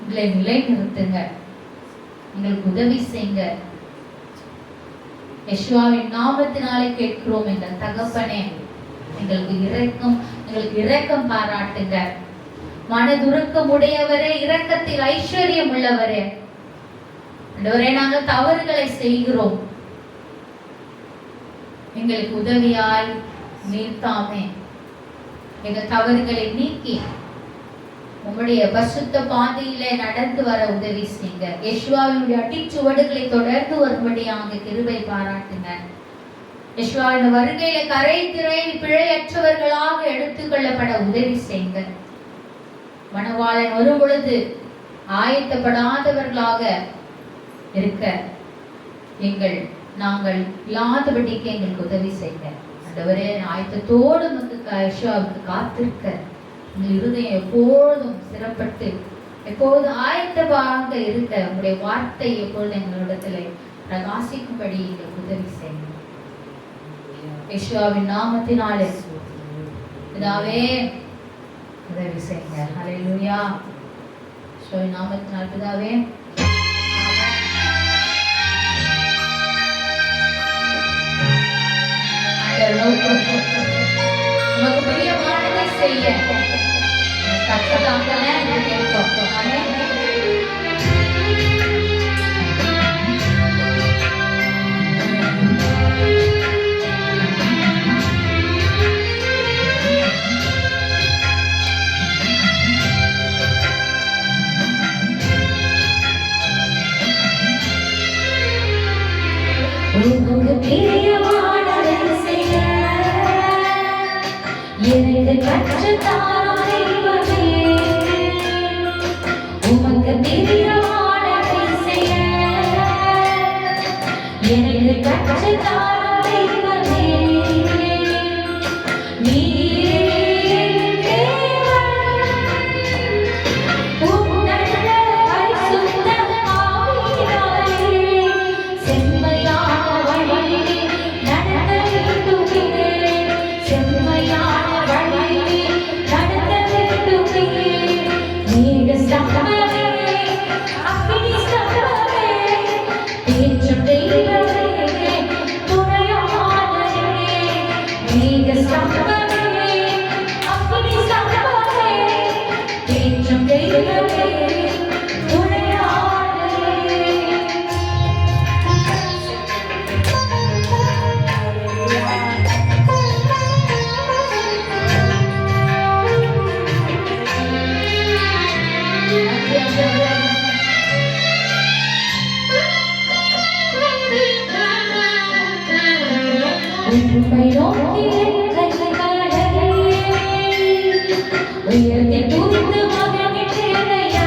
உங்களை நிலை நிறுத்துங்க. எங்களுக்கு உதவி செய்யுங்க. யெகோவாவின் நாமத்தினாலே கேட்கிறோம் எங்கள் தகப்பனே. எங்களுக்கு இரக்கம் பாராட்டுங்க. மனதுருக்கம் உடையவரே, இரக்கத்தில் ஐஸ்வர்யம் உள்ளவரே, ஆண்டவரே, நாங்கள் தவறுகளை செய்கிறோம், எங்களுக்கு உதவியாய் நீர்த்தாமே. எங்கள் தவறுகளை நீக்கி உம்முடைய பரிசுத்த பாதையிலே நடந்து வர உதவி செய்யுங்க. யெகோவாவினுடைய அடிச்சுவடுகளை தொடர்ந்து வரும்படியாக கிருபை பாராட்டுங்க. யெகோவாவின் வருகையில கரை திரை பிழையற்றவர்களாக எடுத்துக்கொள்ளப்பட உதவி செய்யுங்க. மணவாளன் வரும் பொழுது ஆயத்தப்படாதவர்களாக இருக்க நாங்கள் இல்லாதபடிக்கு எங்களுக்கு உதவி செய்யுங்க. ஆண்டவரே, ஆயத்தத்தோடு யெகோவாவுக்கு காத்திருக்க உங்கள் இருதயம் எப்பொழுதும் சிறப்பட்டு எப்போதும் ஆயத்தமாக இருக்க உங்களுடைய வார்த்தை எப்பொழுது எங்களிடத்தில் பிரகாசிக்கும்படி எங்களுக்கு உதவி செய்யுங்க. யெகோவாவின் நாமத்தினாலே பிதாவே உதவி செய்யுங்க. ஹல்லேலூயா. யெகோவாவின் நாமத்தினால் பிதாவே. உமக்கு பிரியமானதை செய்ய கற்றுத்தாங்கல கேட்போம். ஆமென். உமக்கு பிரியமானதை செய்ய எனக்கு கற்றுத்தாரும் தெய்வமே. உமக்கு பிரியமானதை செய்ய எனக்கு கற்றுத்தாரும் தெய்வமே. நீரே தேவன், உம் நல்ல பரிசுத்த ஆவியினாலே செம்மையான வழியிலே நடத்த வேண்டுமே. செம்மையான வழியிலே நடத்த வேண்டுமே. மேக ஸ்தம்பமே, அக்கினி ஸ்தம்பமே, தேற்றும் தெய்வமே, துணையாளரே. மேக ஸ்தம்பமே, அக்கினி ஸ்தம்பமே, தேற்றும் தெய்வமே, துணையாளரே. உம்மை நோக்கி என் கைகளை உயர்த்தி துதித்து மகிழ்கிறேனையா.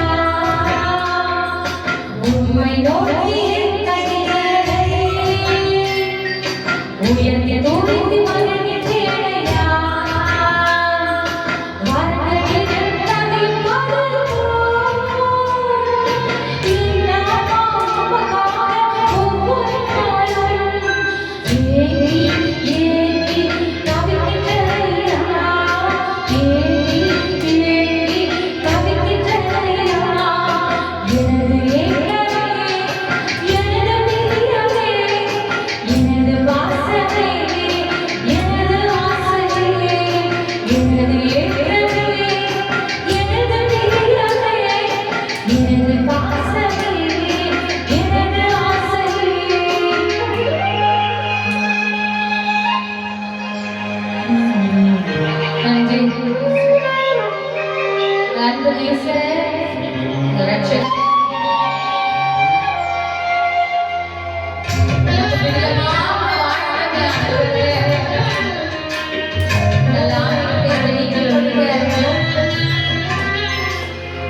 உம்மை நோக்கி என் கைகளை உயர்த்தி துதித்து மகிழ்கிறேனையா. வார்த்தைகள் தவிப்பது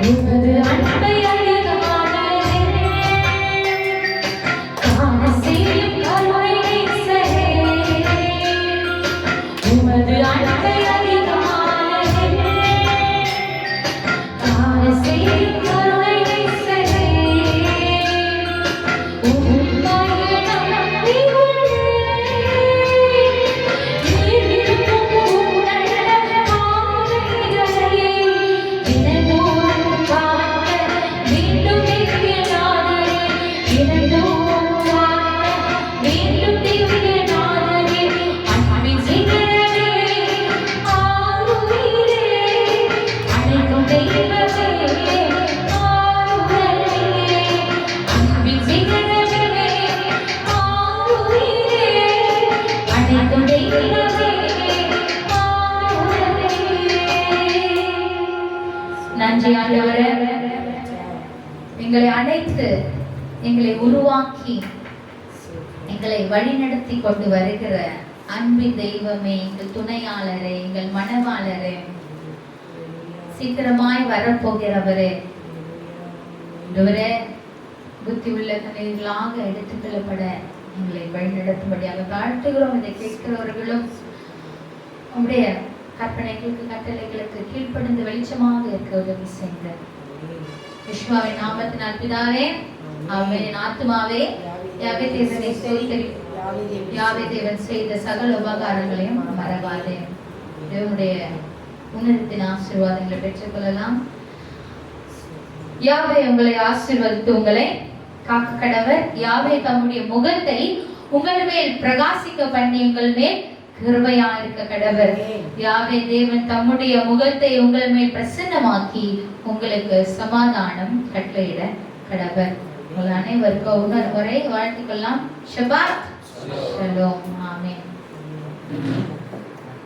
உமது அன்பை அதிகமானதே, காண செய்யும் கருணை நேசரே. உமது அன்பை அதிகமானதே, காண செய்யும் கருணை நேசரே. உம்மையே நம்பி நன்றி ஆண்டவரே. எங்களை அழைத்து எங்களை உருவாக்கி எங்களை வழிநடத்தி கொண்டு வருகிற அன்பின் தெய்வமே, எங்கள் துணையாளரே, எங்கள் மனவாளரே, சீக்கிரமாய் வரப்போகிறவரே, புத்தி உள்ள கண்ணீர்களாக எடுத்துக்கொள்ளப்பட எங்களை வழிநடத்தும்படியாக தாழ்த்துகிறோம். இதை கேட்கிறவர்களும் உங்களுடைய கற்பனைகளுக்கு கட்டளைகளுக்கு கீழ்ப்படிந்து வெளிச்சமாக இருக்க உதவி செய்த விஸ்வாவின் நாமத்தினால் பிதாவே, ஆமென். ஆத்துமாவே யாவே தேவனை ஸ்தோத்திரி, யாவே தேவன் செய்த சகல உபகாரங்களையும் மறவாதே. தேவனுடைய உன்னதத்தின் ஆசீர்வாதங்களை பெற்றுக்கொள்ளலாம். யாவே உங்களை ஆசீர்வதித்து உங்களை காக்க கடவர். யாவே தம்முடைய முகத்தை உங்கள் மேல் பிரகாசிக்க பண்ணி உங்கள் மேல் கிருபையா இருக்க கடவர். யாவே தேவன் தம்முடைய முகத்தை உங்கள் மேல் பிரசன்னமாக்கி உங்களுக்கு சமாதானம் கட்டளையிட கடவர். உங்கள் அனைவருக்கும் இன்னொரு முறை வாழ்த்துக்கொள்ளலாம். ஷபாத் ஷலோம். ஆமென்.